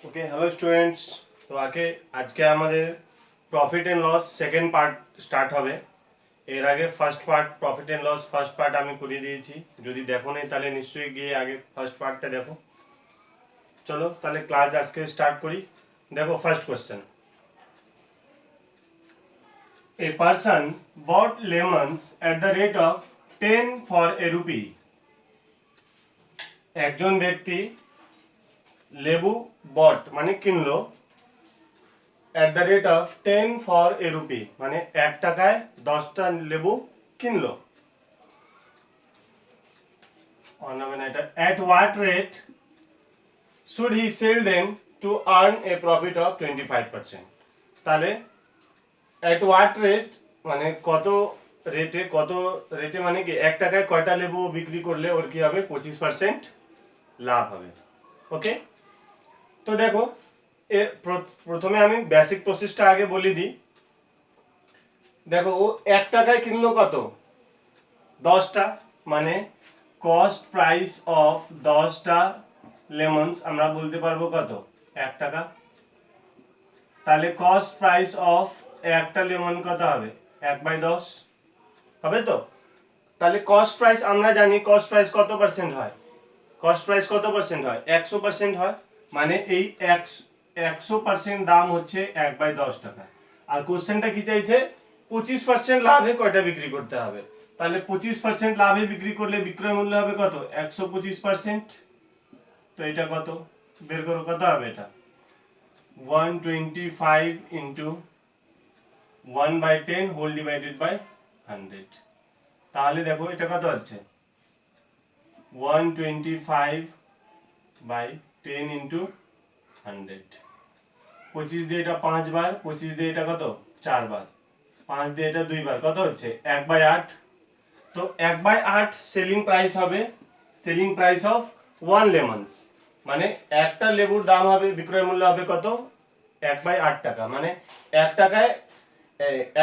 Okay hello students. তো আজকে আমাদের profit and loss second part start হবে। এর আগে first part profit and loss first part আমি করিয়ে দিয়েছি। যদি দেখো নি তাহলে নিশ্চয়ই গিয়ে আগে ফার্স্ট পার্টটা দেখো। চলো তাহলে ক্লাস আজকে স্টার্ট করি। দেখো first question, a person bought lemons at the rate of 10 for a rupee. একজন ব্যক্তি লেবু বট মানে কিনলো at the rate of 10 for a rupee মানে 1 টাকায় 10টা লেবু কিনলো। at what rate should he sell them to earn a profit of 25%? তাহলে at what rate মানে কত রেটে মানে কি 1 টাকায় কয়টা লেবু বিক্রি করলে ওর কি হবে 25% লাভ হবে। ওকে, তো দেখো প্রথমে আমি বেসিক প্রসেসটা আগে বলে দিই। দেখো ও 1 টাকায় কিনলো কত 10টা, মানে কস্ট প্রাইস অফ 10টা লেমনস আমরা বলতে পারবো কত 1 টাকা। তাহলে কস্ট প্রাইস অফ একটা লেমন কত হবে 1/10 হবে। তো তাহলে কস্ট প্রাইস আমরা জানি কস্ট প্রাইস কত পার্সেন্ট হয়, কস্ট প্রাইস কত পার্সেন্ট হয় 100% হয়। মানে এই 100% দাম হচ্ছে 1/10 টাকা। আর কোশ্চেনটা কি চাইছে 25% লাভে কয়টা বিক্রি করতে হবে। তাহলে 25% লাভে বিক্রি করলে বিক্রয় মূল্য হবে কত 125%। তো এটা কত বের করো, কত হবে এটা 125 ইন্টু 1/10 হোল ডিভাইডেড বাই 100। তাহলে দেখো এটা কত হচ্ছে 125 বাই 10 ইন্টু 100। 25 দিয়ে এটা 5 বার, 25 দিয়ে এটা কত 4 বার, 5 দিয়ে এটা 2 বার, কত হচ্ছে 1/8। তো 1/8 সেলিং প্রাইস হবে, সেলিং প্রাইস অফ 1 লেমনস মানে একটা লেবুর দাম হবে বিক্রয় মূল্য হবে কত 1/8 টাকা। মানে 1 টাকায়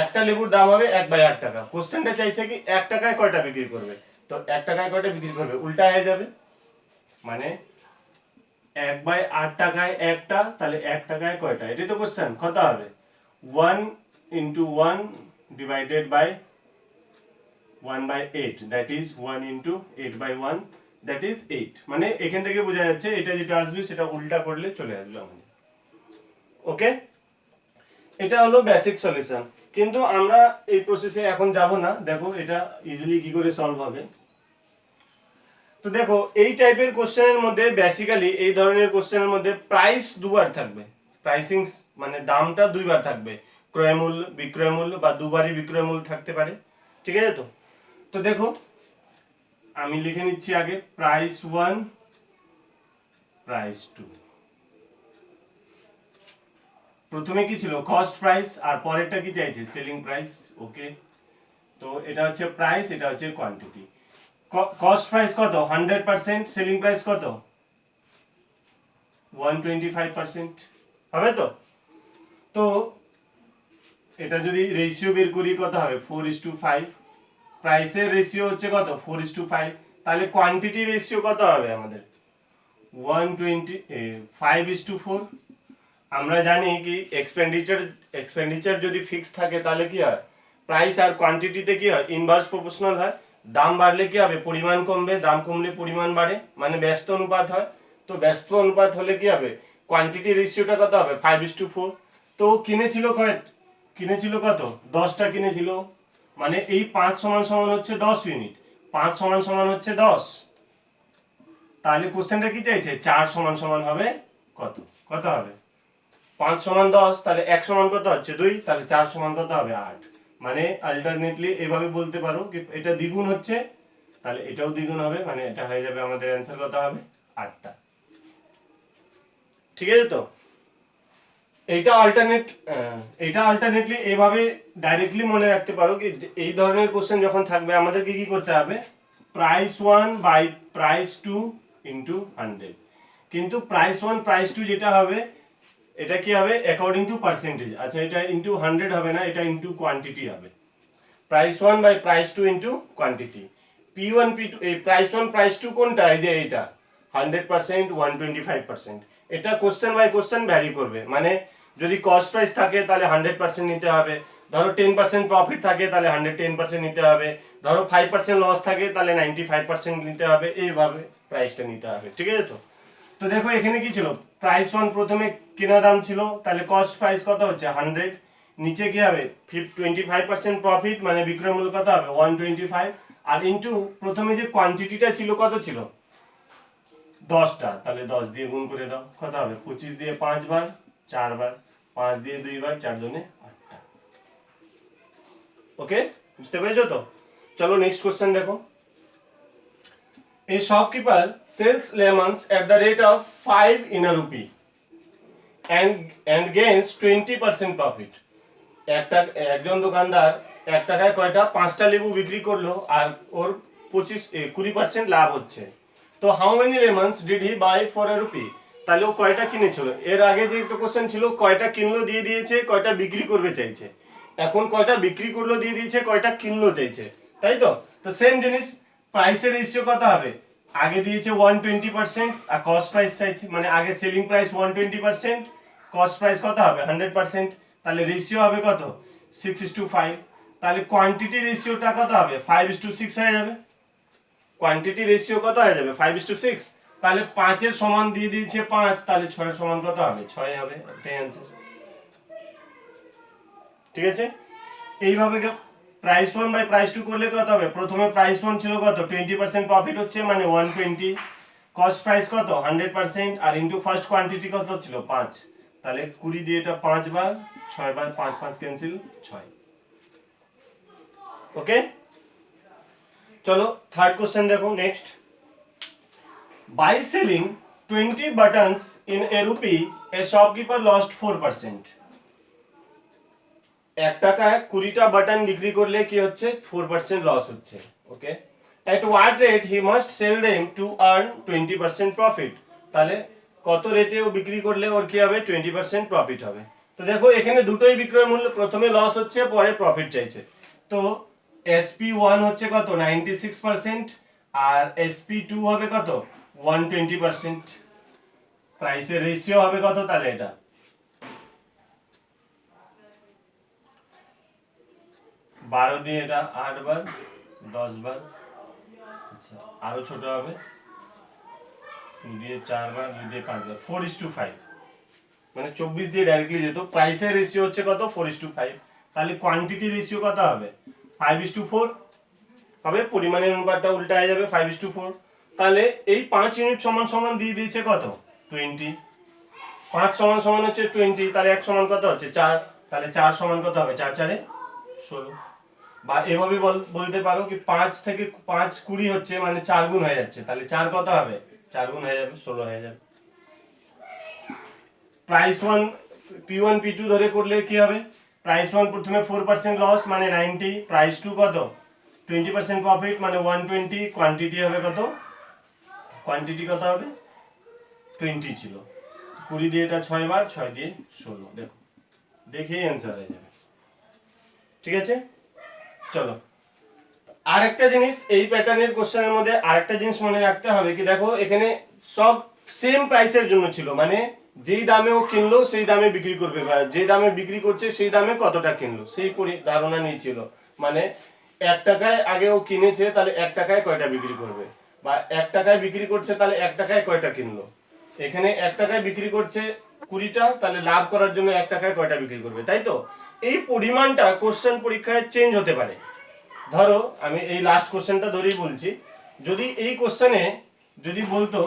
একটা লেবুর দাম হবে 1/8 টাকা। কোশ্চেনটা চাইছে কি 1 টাকায় কয়টা বিক্রি করবে। তো 1 টাকায় কয়টা বিক্রি করবে উল্টা হয়ে যাবে, মানে 1/8 টাকায় একটা, তাহলে 1 টাকায় কয়টা, এটাই তো কোশ্চেন। কত হবে 1 into 1 divided by 1/8, that is 1 into 8/1, that is 8। মানে এখান থেকে বোঝা যাচ্ছে এটা যেটা আসবে সেটা উল্টা করলে চলে আসবে আমাদের। ওকে, এটা হলো বেসিক সলিউশন। কিন্তু আমরা এই প্রসেসে এখন যাব না। দেখো এটা ইজিলি কি করে সলভ হবে। তো দেখো এই টাইপের কোশ্চেনের মধ্যে বেসিক্যালি এই ধরনের কোশ্চেনের মধ্যে প্রাইস দুবার থাকবে, প্রাইসিং মানে দামটা দুইবার থাকবে, ক্রয় মূল্য বিক্রয় মূল্য বা দুবারই বিক্রয় মূল্য থাকতে পারে। ঠিক আছে, তো তো দেখো আমি লিখে নিচ্ছি আগে প্রাইস 1 প্রাইস 2। প্রথমে কি ছিল কস্ট প্রাইস আর পরেরটা কি চাইছে সেলিং প্রাইস। ওকে, তো এটা হচ্ছে প্রাইস, এটা হচ্ছে কোয়ান্টিটি। কস্ট প্রাইস কত 100%, সেলিং প্রাইস কত 125% হবে। তো তো এটা যদি রেশিও বের করি কত হবে 4:5। প্রাইসের রেশিও হচ্ছে কত 4:5, তাহলে কোয়ান্টিটি রেশিও কত হবে আমাদের 5:4। আমরা জানি কি এক্সপেন্ডিচার যদি ফিক্স থাকে তাহলে কি হয় প্রাইস আর কোয়ান্টিটিতে কি হয় ইনভার্স প্রপোর্শনাল হয়। দাম বাড়লে কি হবে পরিমাণ কমবে, দাম কমলে পরিমাণ বাড়ে, মানে ব্যস্ত অনুপাত হয়। তো ব্যস্ত অনুপাত হলে কি হবে কোয়ান্টিটি রেশিওটা কত হবে 5:4। তো কিনেছিল কত 10টা কিনেছিল, মানে এই 5 সমান সমান হচ্ছে 10 ইউনিট, 5 সমান সমান হচ্ছে 10। তাহলে কোশ্চেনটা কি চাইছে 4 সমান সমান হবে কত, কত হবে 5 সমান 10, তাহলে 1 সমান কত হচ্ছে 2, তাহলে 4 সমান কত হবে 8। মানে অল্টারনেটলি এভাবে বলতে পারো কি এটা দ্বিগুণ হচ্ছে, তাহলে এটাও দ্বিগুণ হবে, মানে এটা হয়ে যাবে আমাদের অ্যানসার কত হবে 8টা। ঠিক আছে, তো এইটা অল্টারনেটলি এভাবে ডাইরেক্টলি মনে রাখতে পারো কি এই ধরনের কোশ্চেন যখন থাকবে আমাদেরকে কি করতে হবে প্রাইস 1 বাই প্রাইস 2 ইন্টু 100। কিন্তু প্রাইস 1 প্রাইস 2 যেটা হবে এটা কি হবে অ্যাকর্ডিং টু পার্সেন্টেজ। আচ্ছা এটা ইন্টু 100 হবে না, এটা ইন্টু কোয়ান্টিটি হবে। Price 1 by price 2 into quantity. P1 P2 এই প্রাইস 1 প্রাইস 2 কোনটা, এই যে এইটা 100% 125%। এটা কোশ্চেন বাই কোশ্চেন ভ্যারি করবে, মানে যদি কস্ট প্রাইস থাকে তাহলে 100% নিতে হবে, ধরো 10% প্রফিট থাকে তাহলে 110% নিতে হবে, ধরো 5% লস থাকে তাহলে 95% নিতে হবে, এইভাবে প্রাইসটা নিতে হবে। ঠিক আছে? তো তো দেখো এখানে কি ছিল, প্রাইস ওয়ান প্রথমে কেনা দাম ছিল, তাহলে কস্ট প্রাইস কত হচ্ছে 100, নিচে কি হবে 25% প্রফিট মানে বিক্রয় মূল্য কত হবে 125, আর ইনটু প্রথমে যে কোয়ান্টিটিটা ছিল কত ছিল 10টা, তাহলে 10 দিয়ে গুণ করে দাও, কত হবে 25 দিয়ে 5 বার 4 বার, 5 দিয়ে 2 বার 4 দুনে 8টা। ওকে, বুঝতে পেরেছো তো? চলো নেক্সট কোশ্চেন দেখো। A shopkeeper sells lemons at the rate of 5 in a rupee and gains 20% profit. একজন দোকানদার 1 টাকায় কয়টা 5টা লেবু বিক্রি করলো আর ওর 20% লাভ হচ্ছে। তো how many lemons did he buy for a rupee? তাহলে ও কয়টা কিনেছিল? এর আগে যে একটা কোশ্চেন ছিল কয়টা কিনলো দিয়ে দিয়েছে, কয়টা বিক্রি করবে চাইছে। এখন কয়টা বিক্রি করলো দিয়ে দিয়েছে, কয়টা কিনলো চাইছে, তাই তো? তো সেম জিনিস, প্রাইসের রেশিও কত হবে? আগে দিয়েছে 120% আর কস্ট প্রাইস চাইছে, মানে আগে সেলিং প্রাইস 120%, কস্ট প্রাইস কত হবে 100%, তাহলে রেশিও হবে কত 6:5। তাহলে কোয়ান্টিটি রেশিওটা কত হবে 5:6 হয়ে যাবে। কোয়ান্টিটি রেশিও কত হয়ে যাবে 5:6। তাহলে 5 এর সমান দিয়ে দিয়েছে 5, তাহলে 6 এর সমান কত হবে 6 হবে, এটাই आंसर। ঠিক আছে? এইভাবে প্রাইস 1 বাই প্রাইস 2 করলে কত হবে, প্রথমে প্রাইস 1 ছিল কত 20% প্রফিট হচ্ছে মানে 120, কস্ট প্রাইস কত 100% আর ইনটু ফার্স্ট কোয়ান্টিটি কত ছিল 5, তাহলে 20 দিয়ে এটা 5 বার 6 বার 5 5 ক্যান্সেল 6। ওকে, চলো থার্ড কোশ্চেন দেখো next. By selling 20 buttons in a rupee, a shopkeeper lost 4%. 1 টাকায় 20টা বাটন বিক্রি করলে কি হচ্ছে 4% লস হচ্ছে। ওকে, at what rate he must sell them to earn 20% profit? তাহলে কত রেটে ও বিক্রি করলে ওর কি হবে 20% প্রফিট হবে। তো দেখো এখানে দুটোই বিক্রয় মূল্য, প্রথমে লস হচ্ছে পরে প্রফিট চাইছে। তো SP1 হচ্ছে কত 96% আর SP2 হবে কত 120%। প্রাইসের রেশিও হবে কত তাহলে এটা 12 দিয়ে এটা 8 বার 10 বার, আচ্ছা আরো ছোট হবে 2 দিয়ে 4 বার 2 দিয়ে 5 বার, 4:5, মানে 24 দিয়ে ডাইরেক্টলি যেত। প্রাইসের রেশিও হচ্ছে কত 4:5, তাহলে কোয়ান্টিটি রেশিও কত হবে 5:4 হবে, পরিমাণের অনুপাতটা উল্টা হয়ে যাবে 5:4। তাহলে এই 5 ইউনিট সমান সমান দিয়ে দিয়েছে কত 20, 5 সমান সমান হচ্ছে 20, তাহলে 1 সমান কত হচ্ছে 4, তাহলে 4 সমান কত হবে 4 4 16। বা এভাবে বলতে পারো কি 5 থেকে 5 20 হচ্ছে মানে 4 গুণ হয়ে যাচ্ছে, তাহলে 4 কত হবে 4 গুণ হয়ে যাবে 16 হয়ে যাবে। প্রাইস 1 P1 P2 ধরে করলে কি হবে, প্রাইস 1 প্রথমে 4% লস মানে 90, প্রাইস 2 কত 20% প্রফিট মানে 120, কোয়ান্টিটি হবে কত, কোয়ান্টিটি কত হবে 20 ছিল, 20 দিয়ে এটা 6 বার 6 দিয়ে 16, দেখো দেখেই অ্যান্সার হয়ে যাবে। ঠিক আছে, চলো আরেকটা জিনিস এই প্যাটার্নের কোশ্চেনের মধ্যে আরেকটা জিনিস মনে রাখতে হবে কি, দেখো এখানে সব সেম প্রাইসের জন্য ছিল, মানে যেই দামে ও কিনলো সেই দামে বিক্রি করবে, বা যে দামে বিক্রি করছে সেই দামে কতটা কিনলো সেই ধারণা নিয়েছিল। মানে 1 টাকায় আগে ও কিনেছে তাহলে 1 টাকায় কয়টা বিক্রি করবে, বা 1 টাকায় বিক্রি করছে তাহলে 1 টাকায় কয়টা কিনলো। এখানে 1 টাকায় বিক্রি করছে 20টা, তাহলে লাভ করার জন্য 1 টাকায় কয়টা বিক্রি করবে, তাই তো? এই পরিমাণটা কোশ্চেন পরীক্ষায় চেঞ্জ হতে পারে। ধরো আমি এই লাস্ট কোশ্চেনটা ধরেই বলছি, যদি এই কোশ্চেনে যদি বলতো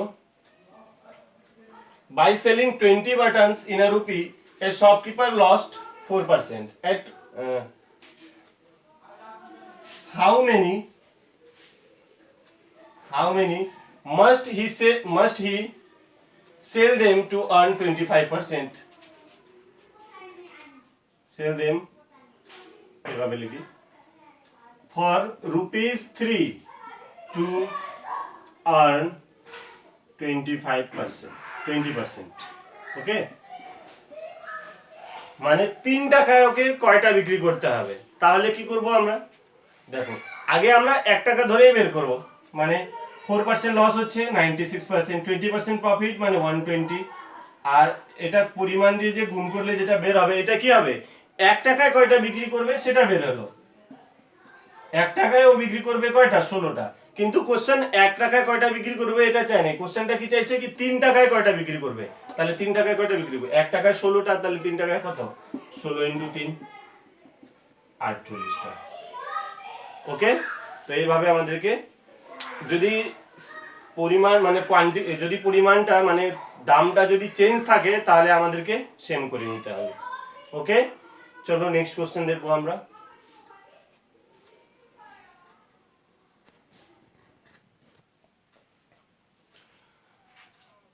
by selling 20 buttons in a rupee a shopkeeper lost 4%, at how many must he sell them to earn 25%? sell them এভাবে লিখি for rupees 3 to earn 20%। ওকে, মানে 3 টাকায় ওকে কয়টা বিক্রি করতে হবে, তাহলে কি করব আমরা, দেখো আগে আমরা 1 টাকা ধরেই বের করব, মানে 4% লস হচ্ছে 96%, 20% প্রফিট মানে 120, আর এটা পরিমাণ দিয়ে যে গুণ করলে যেটা বের হবে এটা কি হবে, 1 টাকায় কয়টা বিক্রি করবে সেটা বের হলো। 1 টাকায় ও বিক্রি করবে কয়টা, 16টা। কিন্তু কোশ্চেন 1 টাকায় কয়টা বিক্রি করবে এটা চাই না, কোশ্চেনটা কি চাইছে কি 3 টাকায় কয়টা বিক্রি করবে। তাহলে 3 টাকায় কয়টা বিক্রি করবে, 1 টাকায় 16টা, তাহলে 3 টাকায় কত, 16 × 3 48টা। ওকে, তো এইভাবে আমাদেরকে যদি পরিমাণ মানে কোয়ান্টিটি, যদি পরিমাণটা মানে দামটা যদি চেঞ্জ থাকে তাহলে আমাদেরকে সেম করে নিতে হবে। ওকে, চলো নেক্সট কোশ্চেন দেখবো আমরা।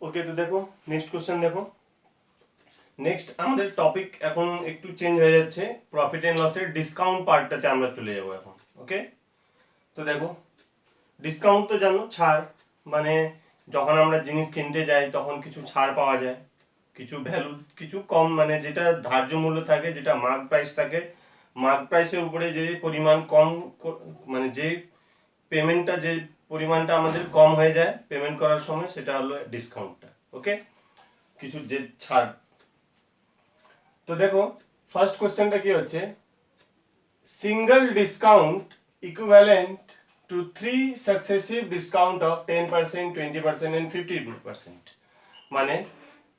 ওকে, তো দেখো নেক্সট কোশ্চেন দেখো। নেক্সট আমাদের টপিক এখন একটু চেঞ্জ হয়ে যাচ্ছে, প্রফিট এন্ড লসের ডিসকাউন্ট পার্টটাতে আমরা চলে যাব এখন। ওকে, তো দেখো ডিসকাউন্ট তো জানো, ছাড়, মানে যখন আমরা জিনিস কিনতে যাই তখন কিছু ছাড় পাওয়া যায়, কিছু ভ্যালু, কিছু কম, মানে যেটা ধার্য মূল্য থাকে, যেটা মার্ক প্রাইস থাকে, মার্ক প্রাইসের উপরে যে পরিমাণ কম, মানে যে পেমেন্টটা, যে পরিমাণটা আমাদের কম হয়ে যায় পেমেন্ট করার সময়, সেটা হলো ডিসকাউন্টটা। ওকে, কিছু যে ছাড়। তো দেখো ফার্স্ট কোশ্চেনটা কি হচ্ছে, single discount equivalent to 3 successive discount of 10%, 20% and 50%। মানে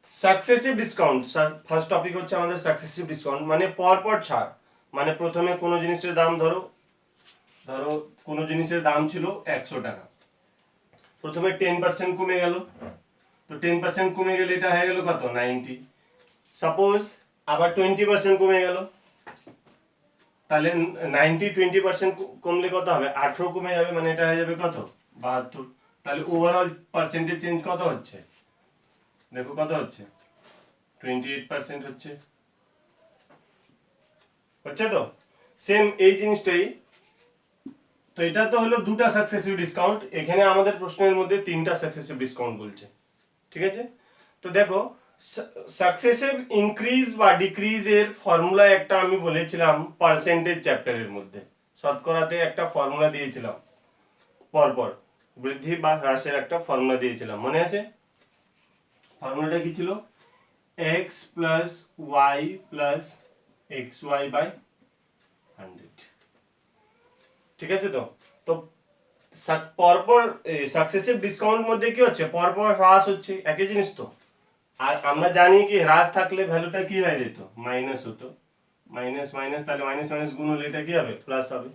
সাকসেসিভ ডিসকাউন্ট, ফার্স্ট টপিক হচ্ছে আমাদের সাকসেসিভ ডিসকাউন্ট, মানে পরপর ছাড়। মানে প্রথমে কোনো জিনিসের দাম ধরো কোনো জিনিসের দাম ছিল 100 টাকা, প্রথমে 10% কমে গেল, তো 10% কমে গেলে এটা হয়ে গেল কত, 90। সাপোজ আবার 20% কমে গেল, তাহলে 90 20% কমলে কত হবে, 18 কমে যাবে, মানে এটা হয়ে যাবে কত, 72। তাহলে ওভারঅল পার্সেন্টেজ চেঞ্জ কত হচ্ছে, দেখো কত হচ্ছে, 28% হচ্ছে। হচ্ছে তো সেম এই জিনিসটাই। তো এটা তো হলো দুটা সাকসেসিভ ডিসকাউন্ট, এখানে আমাদের প্রশ্নের মধ্যে 3টা সাকসেসিভ ডিসকাউন্ট বলছে। ঠিক আছে, তো দেখো সাকসেসিভ ইনক্রিজ বা ডিক্রিজ এর ফর্মুলা একটা আমি বলেছিলাম পার্সেন্টেজ চ্যাপ্টারের মধ্যে, শতকরাতে একটা ফর্মুলা দিয়েছিলাম, পরপর বৃদ্ধি বা হ্রাসের একটা ফর্মুলা দিয়েছিলাম, মনে আছে? ফর্মুলাটা কি ছিল, x plus y plus x y by 100। ঠিক আছে, তো তো পরপর সাকসেসিভ ডিসকাউন্ট মধ্যে কি হচ্ছে, পরপর হ্রাস হচ্ছে, একই জিনিস তো। আর আমরা জানি কি হ্রাস থাকলে ভ্যালুটা কি হয়ে যেত, মাইনাস হতো, মাইনাস মাইনাস, তাহলে মাইনাস মাইনাস গুণ হলে এটা কি হবে, প্লাস হবে।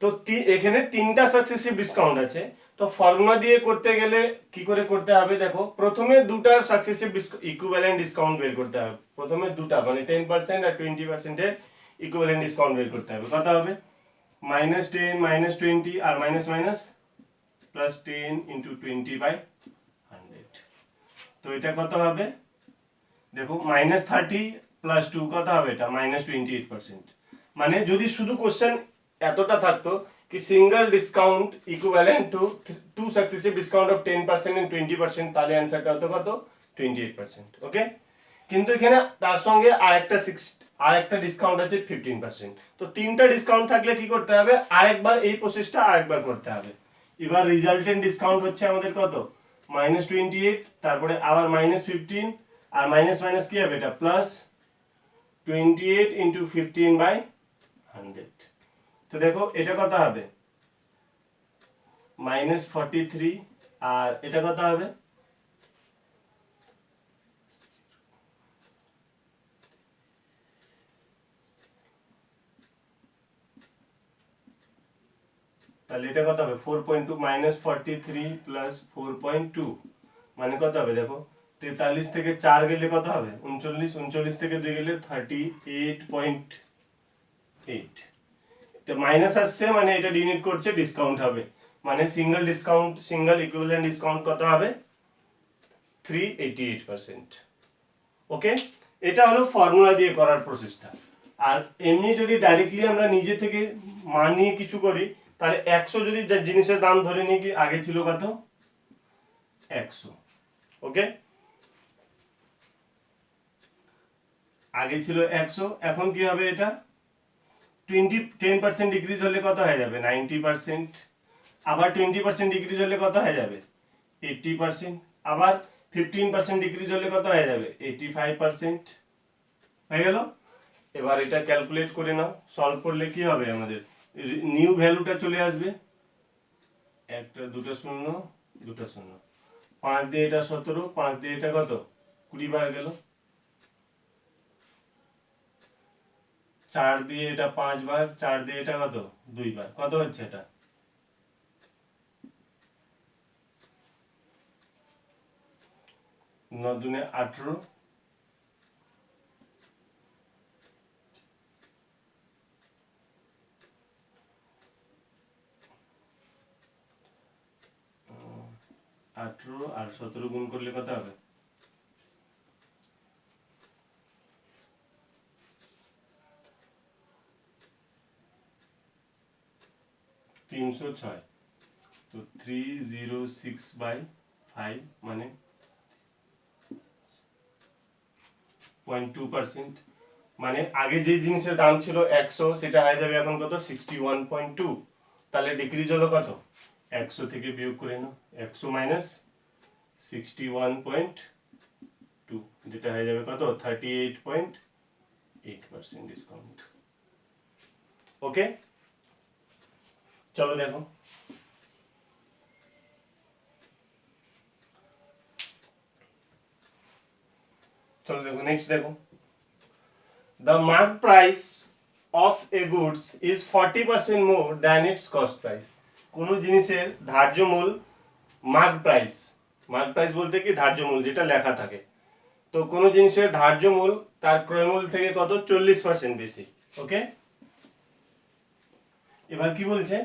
তো এখানে 3টা সাকসেসিভ ডিসকাউন্ট আছে, তো ফর্মুলা দিয়ে করতে গেলে কি করে করতে হবে, দেখো প্রথমে দুটার সাকসেসিভ ইকুইভ্যালেন্ট ডিসকাউন্ট বের করতে হবে, প্রথমে দুটা মানে 10% আর 20% এর ইকুইভ্যালেন্ট ডিসকাউন্ট বের করতে হবে। কত হবে, -10 -20 আর মাইনাস মাইনাস প্লাস 10 × 20/100। তো এটা কত হবে, দেখো -30 + 2 কত হবে, এটা -28%। মানে যদি শুধু কোশ্চেন এতটা থাকতো কি single discount equivalent to 2 successive discount of 10% and 20%, তাহলে অ্যানসারটা হতো কত, 28%। ওকে, কিন্তু এখানে তার সঙ্গে আরেকটা ডিসকাউন্ট আছে 15%। তো 3টা ডিসকাউন্ট থাকলে কি করতে হবে, আরেকবার এই প্রসেসটা আরেকবার করতে হবে। এবার রিজাল্টেন্ট ডিসকাউন্ট হচ্ছে আমাদের কত, -28, তারপরে আবার -15, আর মাইনাস মাইনাস কি হবে, এটা প্লাস 28 × 15/100। তো দেখো এটা কত হবে, -43, আর এটা কত হবে, তাহলে এটা কত হবে 4.2, -43 + 4.2 মানে কত হবে, দেখো 43 থেকে 4 গেলে কত হবে, 39, 39 থেকে 2 গেলে 38.8। এটা মাইনাস আসছে মানে এটা ডিনোট করছে ডিসকাউন্ট হবে, মানে সিঙ্গেল ইকুইভ্যালেন্ট ডিসকাউন্ট কত হবে, 388%। ওকে, এটা হলো ফর্মুলা দিয়ে করার প্রসেসটা। আর এমনি যদি ডাইরেক্টলি আমরা নিজে থেকে মান নিয়ে কিছু করি, তাহলে 100 যদি জিনিসের দাম ধরে নিই, কি আগে ছিল কত, 100। ওকে, আগে ছিল 100, এখন কি হবে, এটা 10% ডিক্রিজ হলে কত হয়ে যাবে, 90%। আবার 20% ডিক্রিজ হলে কত হয়ে যাবে, 80%। আবার 15% ডিক্রিজ হলে কত হয়ে যাবে 85% হয়ে গেল। এবার এটা ক্যালকুলেট করে নাও, সলভ করলে কি হবে আমাদের নিউ ভ্যালুটা চলে আসবে, একটা দুটো শূন্য দুটো শূন্য, 5 দিয়ে এটা 17, 5 দিয়ে এটা কত 20 বার গেল, 4 দিয়ে এটা 5 বার, 4 দিয়ে এটা কত 2 বার, কত হচ্ছে এটা 9 দুনে 18, আর 17 গুণ করলে কত হবে 306, তো 306/5 মানে 0.2%, মানে আগে যে জিনিসের দাম ছিল 100 সেটা হয়ে যাবে এখন কত 61.2, তাহলে ডিক্রিজ হলো কত 100 থেকে বিয়োগ করে নাও, 100 মাইনাস 61.2, যেটা হয়ে যাবে কত 38.8% ডিসকাউন্ট। ওকে, চলো দেখো নেক্সট দেখো, the mark price of a goods is 40% more than its cost price। কোন জিনিসের ধার্য মূল মার্ক প্রাইস বলতে কি ধার্য মূল যেটা লেখা থাকে, তো কোন জিনিসের ধার্য মূল তার ক্রয় মূল্য থেকে কত 40% বেশি। ওকে, এবার কি বলছে,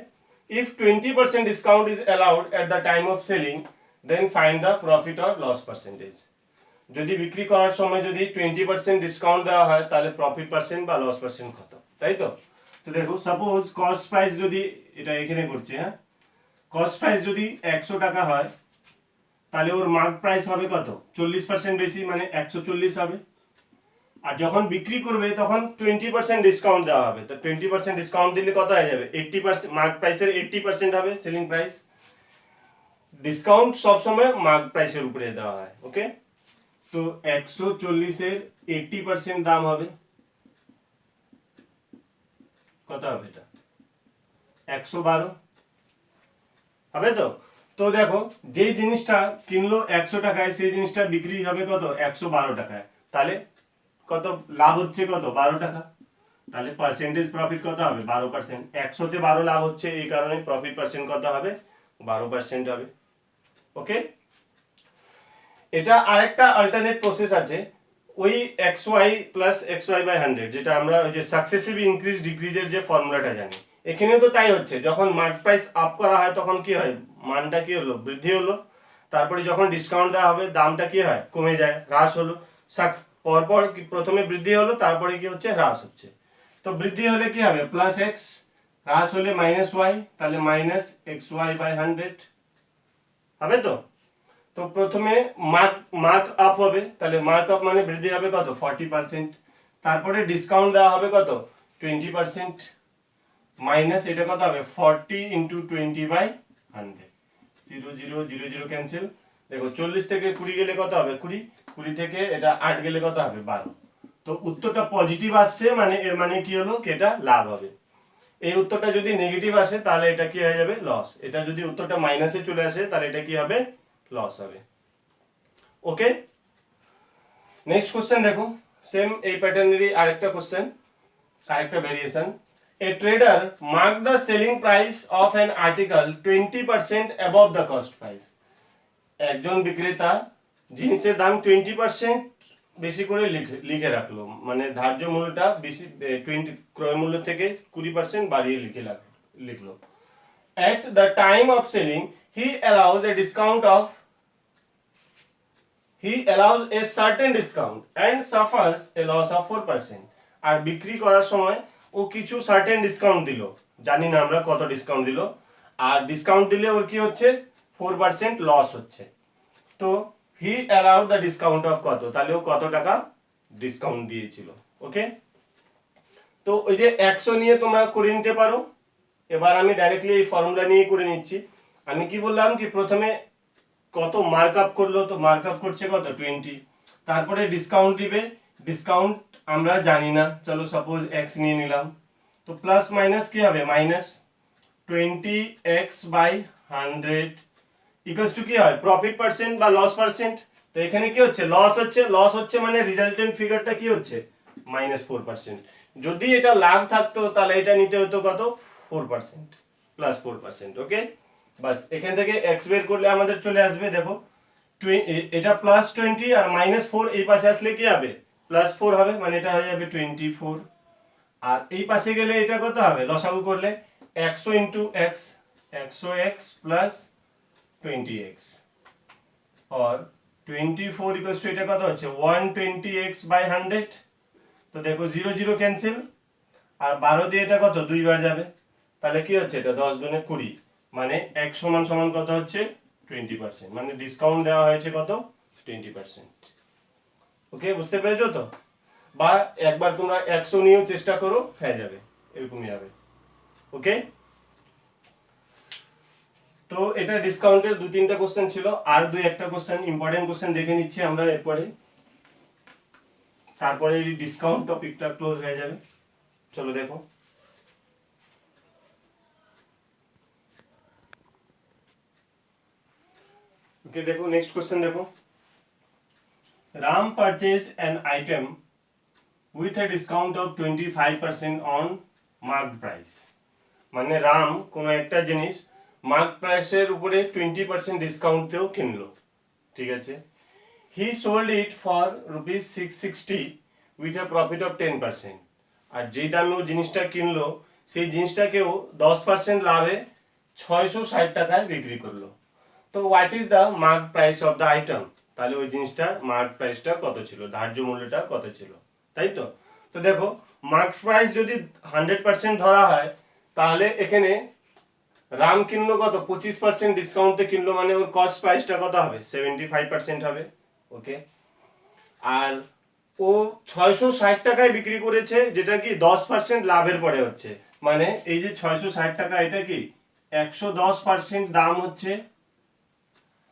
if 20% discount is allowed at the time of selling then find the profit or loss percentage। যদি বিক্রি করার সময় যদি 20% ডিসকাউন্ট দেওয়া হয় তাহলে প্রফিট পার্সেন্ট বা লস পার্সেন্ট কত, তাই তো। তো দেখো সাপোজ কস্ট প্রাইস যদি এটা এখানে করছে, হ্যাঁ কস্ট প্রাইস যদি 100 টাকা হয় তাহলে ওর মার্ক প্রাইস হবে কত 40% বেশি মানে 140 হবে, আর যখন বিক্রি করবে তখন 20% ডিসকাউন্ট দেওয়া হবে, তো 20% ডিসকাউন্ট দিলে কত হয়ে যাবে 80%, মার্ক প্রাইসের 80% হবে সেলিং প্রাইস। ডিসকাউন্ট সবসময় মার্ক প্রাইসের উপরে দেওয়া হয়। ওকে, তো 140-এর 80% দাম হবে কত হবে এটা 112 হবে। তো তো দেখো যে জিনিসটা কিনলো 100 টাকায় সেই জিনিসটা বিক্রি হবে কত 112 টাকায়, তাহলে কত লাভ হচ্ছে কত 12 টাকা, তাহলে পার্সেন্টেজ প্রফিট কত হবে 12%, 100-তে 12 লাভ হচ্ছে এই কারণে প্রফিট পার্সেন্ট কত হবে 12% হবে। ওকে, এটা আরেকটা অল্টারনেট প্রসেস আছে, ওই xy প্লাস xy/100 যেটা আমরা ওই যে সাকসেসিভ ইনক্রিজ ডিক্রিজের যে ফর্মুলাটা জানি, এখানেও তো তাই হচ্ছে, যখন মার্ক প্রাইস আপ করা হয় তখন কি হয় মানটা কি হলো বৃদ্ধি হলো, তারপরে যখন ডিসকাউন্ট দেওয়া হবে দামটা কি হয় কমে যায় হ্রাস হলো, পরপর প্রথমে বৃদ্ধি হলো তারপরে কি হচ্ছে হ্রাস হচ্ছে। তো বৃদ্ধি হলে কি হবে প্লাস এক্স, হ্রাস হলে মাইনাস ওয়াই, তাহলে মাইনাস xy/100 হবে। তো তো প্রথমে মার্ক আপ হবে, তাহলে মার্ক আপ মানে বৃদ্ধি হবে কত 40%, তারপরে ডিসকাউন্ট দেওয়া হবে কত 20%, মাইনাস এটা কত হবে 40 × 20/100, 0 0 0 0 ক্যান্সেল। দেখো 40 থেকে 20 গেলে কত হবে 20, 20 থেকে এটা 8 গেলে কত হবে 12। তো উত্তরটা পজিটিভ আসছে মানে এর মানে কি হলো কি এটা লাভ হবে। এই উত্তরটা যদি নেগেটিভ আসে তাহলে এটা কি হয়ে যাবে লস, এটা যদি উত্তরটা মাইনাসে চলে আসে তাহলে এটা কি হবে লস হবে। ওকে, নেক্সট কোশ্চেন দেখো, সেম এই প্যাটার্নেরই আরেকটা কোশ্চেন, আরেকটা variation. A tedder mark the selling price of an article 20% above the cost price. একজন বিক্রেতা জিনিসের দাম 20% বেশি করে লিখে রাখলো, মানে ধার্য মূল্যটা বেশি 20 ক্রয় মূল্য থেকে 20% বাড়িয়ে লিখলো। At the time of selling he allows a certain discount and suffers a loss of 4%। আর বিক্রি করার সময় ও কিছু সার্টেন ডিসকাউন্ট দিল, জানি না আমরা কত ডিসকাউন্ট দিল, আর ডিসকাউন্ট দিলে ওর কি হচ্ছে 4% লস হচ্ছে। তো হি অ্যালাউড দ্য ডিসকাউন্ট অফ কত, তাহলে ও কত টাকা ডিসকাউন্ট দিয়েছিল। ওকে, তো ওই যে 100 নিয়ে তোমরা করে নিতে পারো, এবার আমি ডাইরেক্টলি এই ফর্মুলা নিয়ে করে নিচ্ছি। আমি কি বললাম কি প্রথমে কত মার্কআপ করলো, তো মার্কআপ করছে কত 20। তারপরে ডিসকাউন্ট দিবে, ডিসকাউন্ট আমরা জানি না, চলো সাপোজ এক্স নিয়ে নিলাম, তো প্লাস মাইনাস কি হবে মাইনাস 20x/100 ইকুয়ালস টু কি হয় প্রফিট পার্সেন্ট বা লস পার্সেন্ট। তো এখানে কি হচ্ছে লস হচ্ছে মানে রিজাল্টেন্ট ফিগারটা কি হচ্ছে -4%। যদি এটা লাভ থাকতো তাহলে এটা নিতে হতো কত 4%, +4%। ওকে, বাস এখান থেকে x বের করলে আমাদের চলে আসবে, দেখো এটা +20 আর -4 এই পাশে আসলে কি হবে +4 হবে, মানে এটা হয়ে যাবে 24। আর এই পাশে গেলে এটা কত হবে লসাগু করলে 100 into x, 100x plus 20x, और 24 इक्वल्स टू এটা কত হচ্ছে 120x/100। তো দেখো 0 0 ক্যান্সেল, আর 12 দিয়ে এটা কত 2 বার যাবে, তাহলে কি হচ্ছে এটা 10 দুনে 20, মানে x সমান সমান কত হচ্ছে 20%, মানে ডিসকাউন্ট দেওয়া হয়েছে কত 20%। ওকে, বুঝতে পেরেছো তো? বা একবার তোমরা 100 নিয়েও চেষ্টা করো, হয়ে যাবে, এরকমই হবে। ওকে, তো এটা ডিসকাউন্টের 2-3টা কোশ্চেন ছিল, আর 2-1টা কোশ্চেন ইম্পর্টেন্ট কোশ্চেন দেখে নিচ্ছি আমরা এরপরে, তারপরে এই ডিসকাউন্ট টপিকটা ক্লোজ হয়ে যাবে। চলো দেখো, ওকে দেখো নেক্সট কোশ্চেন দেখো, Ram purchased an item with a discount of 25% on marked price. মানে রাম কোনো একটা জিনিস মার্ক প্রাইসের উপরে 20% ডিসকাউন্টেও কিনলো, ঠিক আছে। He sold it for ₹660 with a profit of 10%। আর যেই দামে ও জিনিসটা কিনলো সেই জিনিসটাকেও 10% লাভে 660 টাকায় বিক্রি করলো। তো what is the mark price of the item, তাহলে ওই জিনিসটার মার্ক প্রাইসটা কত ছিল, ধার্য মূল্যটা কত ছিল, তাই তো। তো দেখো মার্ক প্রাইস যদি 100% ধরা হয়, তাহলে এখানে রাম কিনলো কত 25% ডিসকাউন্টে কিনলো, মানে ওর কস্ট প্রাইসটা কত হবে 75% হবে। ওকে, আর ও 660 টাকায় বিক্রি করেছে, যেটা কি 10% লাভের পরে হচ্ছে, মানে এই যে 660 টাকা এটা কি 110% দাম হচ্ছে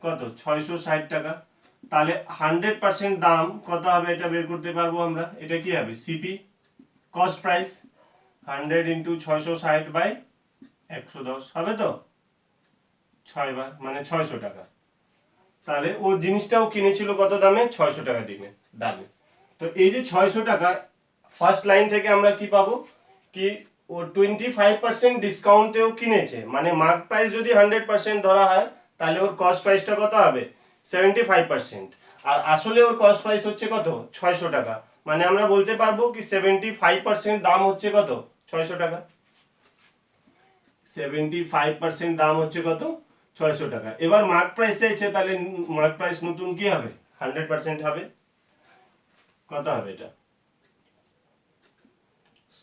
কত 660 টাকা, তাহলে 100% দাম কত হবে এটা বের করতে পারবো আমরা, এটা কি হবে সিপি কস্ট প্রাইস 100 ইন্টু 660/110 হবে তো 6 বার, মানে 600 টাকা। তাহলে ও জিনিসটাও কিনেছিল কত দামে 600 টাকা দামে। তো এই যে 600 টাকা, ফার্স্ট লাইন থেকে আমরা কি পাবো কি ও 25% ডিসকাউন্টেও কিনেছে, মানে মার্ক প্রাইস যদি 100% ধরা হয় তাহলে ওর কস্ট প্রাইসটা কত হবে 75%, আর আসলে ওর কস্ট প্রাইস হচ্ছে কত 600 টাকা, মানে আমরা বলতে পারবো কি 75% দাম হচ্ছে কত 600 টাকা, 75% দাম হচ্ছে কত 600 টাকা। এবার মার্ক প্রাইস চাইছে, তাহলে মার্ক প্রাইস নতুন কি হবে 100% হবে, কত হবে এটা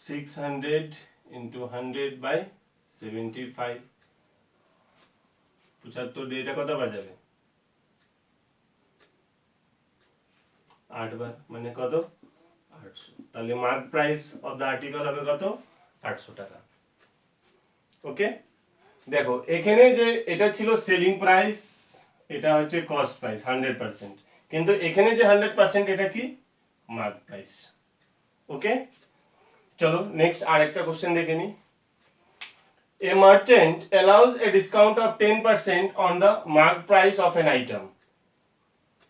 600 ইন্টু 100/75, 75 দিয়ে এটা কতবার যাবে 8 বার, মানে কত 800, তাহলে mark price of the article হবে কত 800 টাকা। ওকে, দেখো এখানে যে এটা ছিল সেলিং প্রাইস, এটা হচ্ছে কস্ট প্রাইস 100%, কিন্তু এখানে যে 100% এটা কি মার্ক প্রাইস। ওকে, চলো নেক্সট আরেকটা কোশ্চেন দেখে নি। A merchant allows a discount of 10% on the mark price of an item,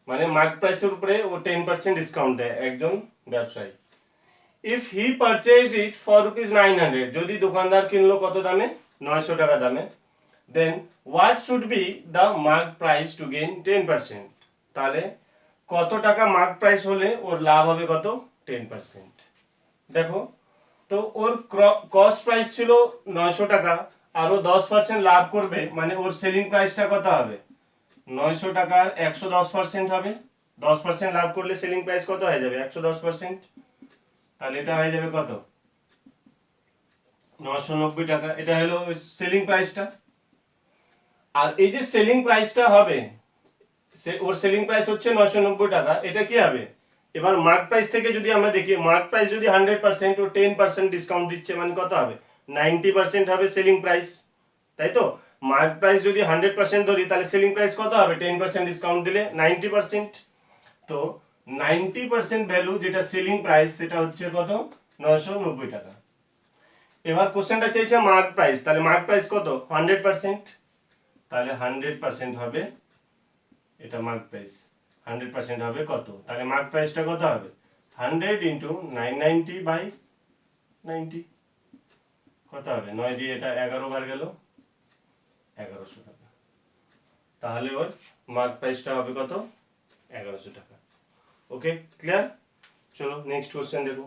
মানে মার্ক প্রাইসের উপরে ও 10% ডিসকাউন্ট দেয় একজন ব্যবসায়ী। If he purchased it for ₹900, যদি দোকানদার কিনলো কত দামে 900 টাকা দামে, then what should be the mark price to gain 10%, তাহলে কত টাকা মার্ক প্রাইস হলে ওর লাভ হবে কত 10%। দেখো তো ওর কস্ট প্রাইস ছিল 900 টাকা, আর ও 10% লাভ করবে, মানে ওর সেলিং প্রাইসটা কত হবে 900 টাকার 110% হবে, 10% লাভ করলে সেলিং প্রাইস কত হয়ে যাবে 110%, তাহলে এটা হয়ে যাবে কত 990 টাকা, এটা হলো সেলিং প্রাইসটা। আর এই যে সেলিং প্রাইসটা হবে, ওর সেলিং প্রাইস হচ্ছে 990 টাকা, এটা কি হবে এবার মার্ক প্রাইস থেকে যদি আমরা দেখি, মার্ক প্রাইস যদি 100% ও 10% ডিসকাউন্ট দিচ্ছে, মানে কত হবে 90% হবে সেলিং প্রাইস, তাই তো। মার্ক প্রাইস যদি 100% ধরি তাহলে সেলিং প্রাইস কত হবে? 10% ডিসকাউন্ট দিলে 90%। তো 90% ভ্যালু যেটা সেলিং প্রাইস সেটা হচ্ছে কত? 990 টাকা। এবার কোশ্চেনটা চাইছে মার্ক প্রাইস, তাহলে মার্ক প্রাইস কত? 100%, তাহলে 100% হবে এটা মার্ক প্রাইস। 100% হবে কত? তাহলে মার্ক প্রাইসটা কত হবে? 100 ইন্টু 990/90 কত হবে? 9 দিয়ে এটা 11 বার গেল, 1100 টাকা। তাহলে ওর মার্ক প্রাইসটা হবে কত? 1100 টাকা। ওকে, ক্লিয়ার? চলো নেক্সট কোশ্চেন দেখো।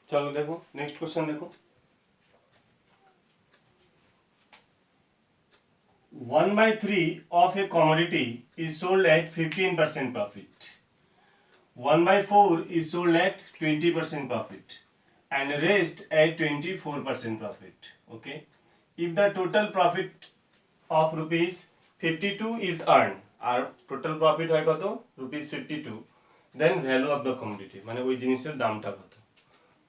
চলো দেখো নেক্সট কোশ্চেন দেখো। 1/3 of a commodity is sold at 15% profit. 1/4 is sold at 20% profit and rest at 24% profit. Okay. If the total profit of rupees 52 is earned, R total profit হয় কত? rupees 52, then value of the commodity, মানে ওই জিনিসের দামটা কত?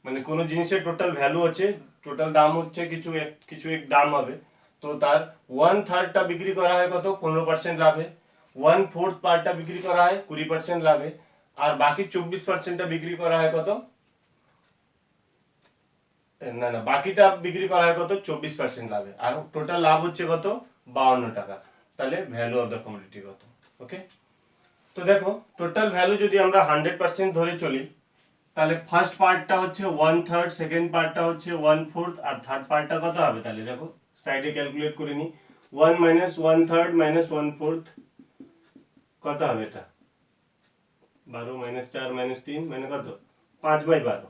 মানে কোনো জিনিসের টোটাল ভ্যালু হচ্ছে, টোটাল দাম হচ্ছে কিছু এক দাম হবে, তো তার 1/3টা বিক্রি করা হয় কত? 15% লাভে, 1/4 পার্টটা বিক্রি করা হয় 20% লাভে, আর বাকি 24%টা বিক্রি করা হয় কত? না, বাকিটা বিক্রি করা হয় কত? 24% লাভে, আর টোটাল লাভ হচ্ছে কত? 52 টাকা। তাহলে ভ্যালু অফ দ্য কমোডিটি কত? ওকে, তো দেখো টোটাল ভ্যালু যদি আমরা 100% ধরে চলি, তাহলে ফার্স্ট পার্টটা হচ্ছে 1/3, সেকেন্ড পার্টটা হচ্ছে 1/4, আর থার্ড পার্টটা কত হবে? তাহলে দেখো সাইডে ক্যালকুলেট করে নি, 1 - 1/3 - 1/4 কত হবে? এটা 12 - 4 - 3 মানে কত? 5/12।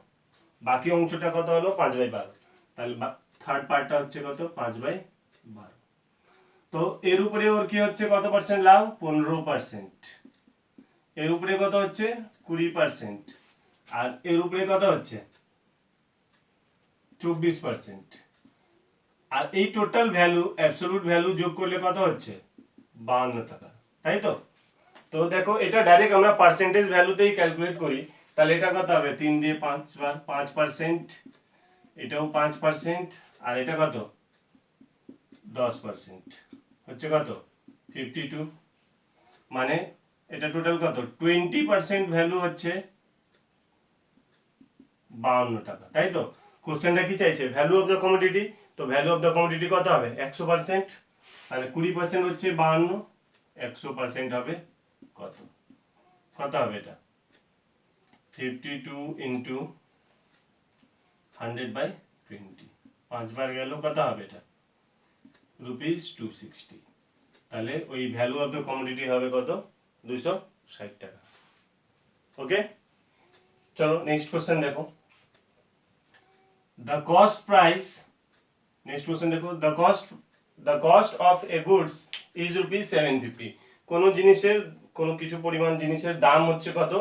বাকি অংশটা কত হলো? 5/12। তাহলে থার্ড পার্টটা হচ্ছে কত? 5/12। তো এর উপরে ওর কি হচ্ছে? কত পার্সেন্ট লাভ? 15%। এর উপরে কত হচ্ছে? 20%। আর এর উপরে কত হচ্ছে? 24%। আর এই টোটাল ভ্যালু, অ্যাবসলিউট ভ্যালু যোগ করলে কত হচ্ছে? 52 টাকা, তাই তো? তো দেখো এটা ডাইরেক্ট আমরা পার্সেন্টেজ ভ্যালুতেই ক্যালকুলেট করি, তাহলে এটা কত হবে? 3 দিয়ে 5 বার 5%, এটাও 5%, আর এটা কত? 10%, হচ্ছে কত? 52। মানে এটা টোটাল কত? 20% ভ্যালু হচ্ছে 52 টাকা, তাই তো? কোশ্চেনটা কি চাইছে? Value of the commodity. তো ভ্যালু অফ দ্য কমোডিটি কত হবে? 100%, তাহলে 20% হচ্ছে 52, 100% হবে কত? কত হবে এটা? 52 ইন্টু 100/20, 5 বার গেল, কত হবে এটা? রুপিস 260। তাহলে ওই ভ্যালু অফ দ্য কমোডিটি হবে কত? 260 টাকা। ওকে, চলো নেক্সট কোশ্চেন দেখো। The cost price, next question দেখো, the cost of a goods is rupees 750। কোনো জিনিসের, কোনো কিছু পরিমাণ জিনিসের দাম হচ্ছে কত?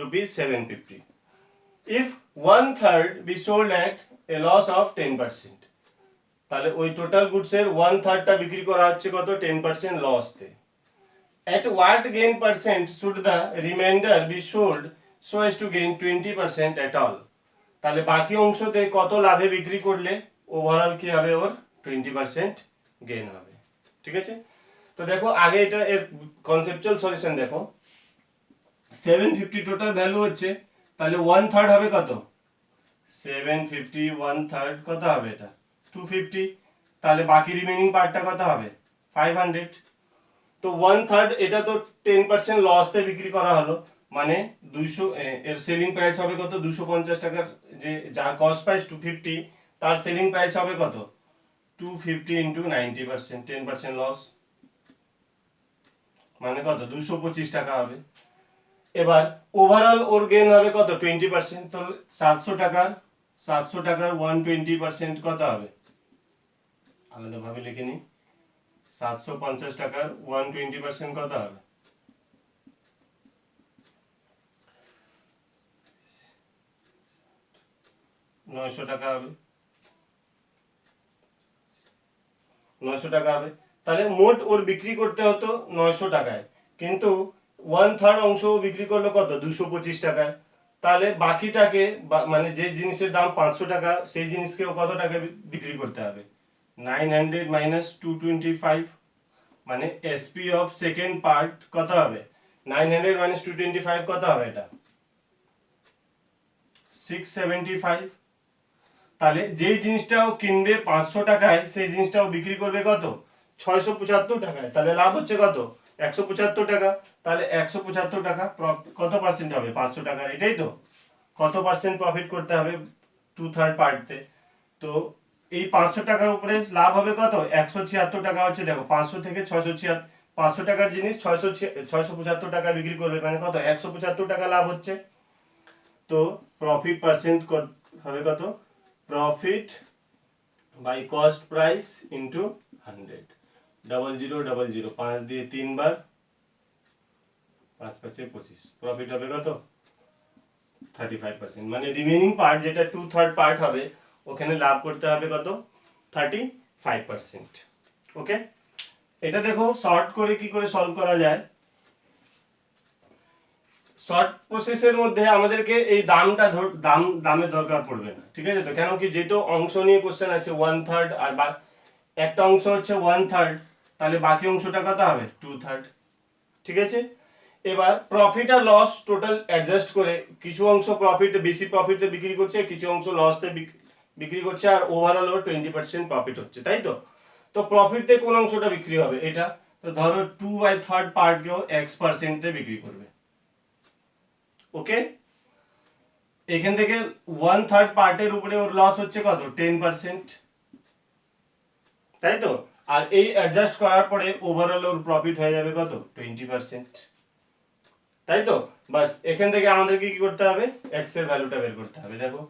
rupees 750। if 1/3 be sold at a loss of 10%, তাহলে ওই টোটাল গুডসের 1/3টা বিক্রি করা হচ্ছে কত? 10% লসতে। at what gain percent should the remainder be sold so as to gain 20% at all? তাহলে বাকি অংশতে কত লাভে বিক্রি করলে ওভারঅল কি হবে? ওর 20% গেইন হবে। ঠিক আছে, তো দেখো আগে এটা এর কনসেপচুয়াল সলিউশন দেখো। 750 টোটাল ভ্যালু হচ্ছে, তাহলে 1/3 হবে কত? 750 1/3 কত হবে? এটা 250। তাহলে বাকি রিমেইনিং পার্টটা কত হবে? 500। তো 1/3 এটা তো 10% লসতে বিক্রি করা হলো, মানে 200, এর সেলিং প্রাইস হবে কত? 250 টাকার, যে যার কস্ট প্রাইস 250 তার সেলিং প্রাইস হবে কত? 250 ইন্টু 90%, 10% লস, মানে কত? 225 টাকা হবে। এবার ওভারঅল ওর গেইন হবে কত? 20%। তো 700 টাকার 120% কত হবে? আলাদাভাবে লিখে নিই, 750 টাকার 120% কত হবে? 900 টাকা হবে। 900 টাকা হবে। তাহলে মোট ওর বিক্রি করতে হতো 900 টাকায়, কিন্তু 1/3 অংশ বিক্রি করলো কত? 225 টাকায়। তাহলে বাকিটাকে মানে যে জিনিসের দাম 500 টাকা সেই জিনিসকেও কত টাকা বিক্রি করতে হবে, 900 মাইনাস 225, মানে এসপি অফ সেকেন্ড পার্ট কত হবে, 900 মাইনাস 225 কত হবে, এটা 675। তাহলে যেই জিনিসটাও কিনবে 500 টাকায় সেই জিনিসটাও বিক্রি করবে কত, 675 টাকায়। তাহলে লাভ হচ্ছে কত, 175 টাকা। তাহলে 175 টাকা কত পার্সেন্ট হবে 500 টাকার, এটাই তো, কত পার্সেন্ট প্রফিট করতে হবে 2/3 পার্টতে। তো এই 500 টাকার উপরে লাভ হবে কত, 176 টাকা হচ্ছে। দেখো 500 থেকে 676, 500 টাকার জিনিস 675 টাকা বিক্রি করবে, মানে কত, 175 টাকা লাভ হচ্ছে। তো প্রফিট পার্সেন্ট হবে কত, profit by cost price into 100, 0000, 5 দিয়ে 3 বার, 5 5 25, প্রফিট হবে কত, 35%। মানে রিমেনিং পার্ট যেটা 2/3 পার্ট হবে ওখানে লাভ করতে হবে কত, 35%। ওকে, এটা দেখো শর্ট করে কি করে সলভ করা যায়। শর্ট প্রসেসের মধ্যে আমাদেরকে এই দামের দরকার পড়বে না, ঠিক আছে তো, কেন কি যেহেতু অংশ নিয়ে কোশ্চেন আছে 1/3, আর একটা অংশ হচ্ছে 1/3, তাহলে বাকি অংশটা কত হবে 2/3, ঠিক আছে। এবার প্রফিট আর লস টোটাল অ্যাডজাস্ট করে কিছু অংশ বেশি প্রফিটে বিক্রি করছে, কিছু অংশ লসতে বিক্রি করছে, আর ওভারঅল ওর 20% প্রফিট হচ্ছে, তাই তো। তো প্রফিটে কোন অংশটা বিক্রি হবে, এটা তো ধরো 2/3 পার্টকেও X% বিক্রি করবে। ওকে, এখান থেকে 1/3 পার্টের উপরে ওর লস হচ্ছে কত, 10%, তাই তো। আর এই অ্যাডজাস্ট করার পরে ওভারঅল ওর প্রফিট হয়ে যাবে কত, 20%, তাই তো। বাস এখান থেকে আমাদেরকে কি করতে হবে, x এর ভ্যালুটা বের করতে হবে। দেখো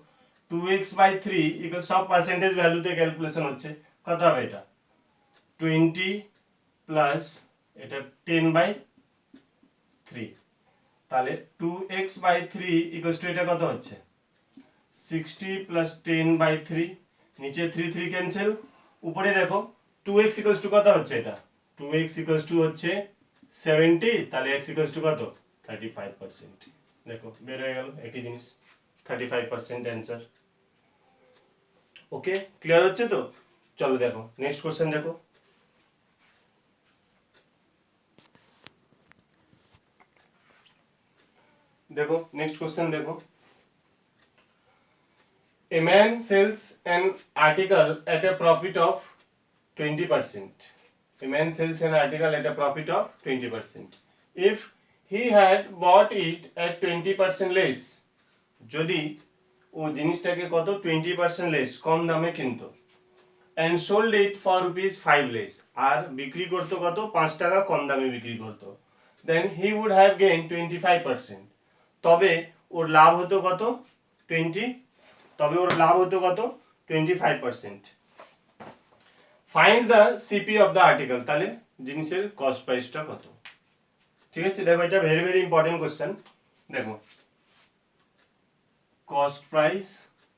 2x/3 ইকুয়াল, সব পার্সেন্টেজ ভ্যালুতে ক্যালকুলেশন হচ্ছে, কত হবে এটা 20 প্লাস এটা 10/3, তাহলে 2x/3 ইকুয়াল টু এটা কত হচ্ছে 60 প্লাস 10/3, নিচে 3 3 ক্যান্সেল, উপরে দেখো 2x ইকুয়াল টু কত হচ্ছে, এটা 2x ইকুয়াল টু হচ্ছে 70, তাহলে x ইকুয়াল টু কত 35%। দেখো বের হয়ে গেল একই জিনিস, 35% অ্যান্সার। ওকে, ক্লিয়ার হচ্ছে তো। চলো দেখো নেক্সট কোশ্চেন দেখো। দেখো নেক্সট কোশ্চেন দেখো, a man sells an article at a profit of 20%. A man sells an article at a profit of 20%. If he had bought it at 20% less, যদি ও জিনিসটাকে কত 20% লেস কম দামে কিনতো, and sold it for ₹5 less, আর বিক্রি করতো কত 5 টাকা কম দামে বিক্রি করতো, then he would have gained 25%, তবে ওর লাভ হতো কত 25%। Find the CP of the article, তাহলে জিনিসের কস্ট প্রাইসটা কত, ঠিক আছে। দেখো এটা ভেরি ভেরি ইম্পর্টেন্ট কোশ্চেন। দেখো কস্ট প্রাইস,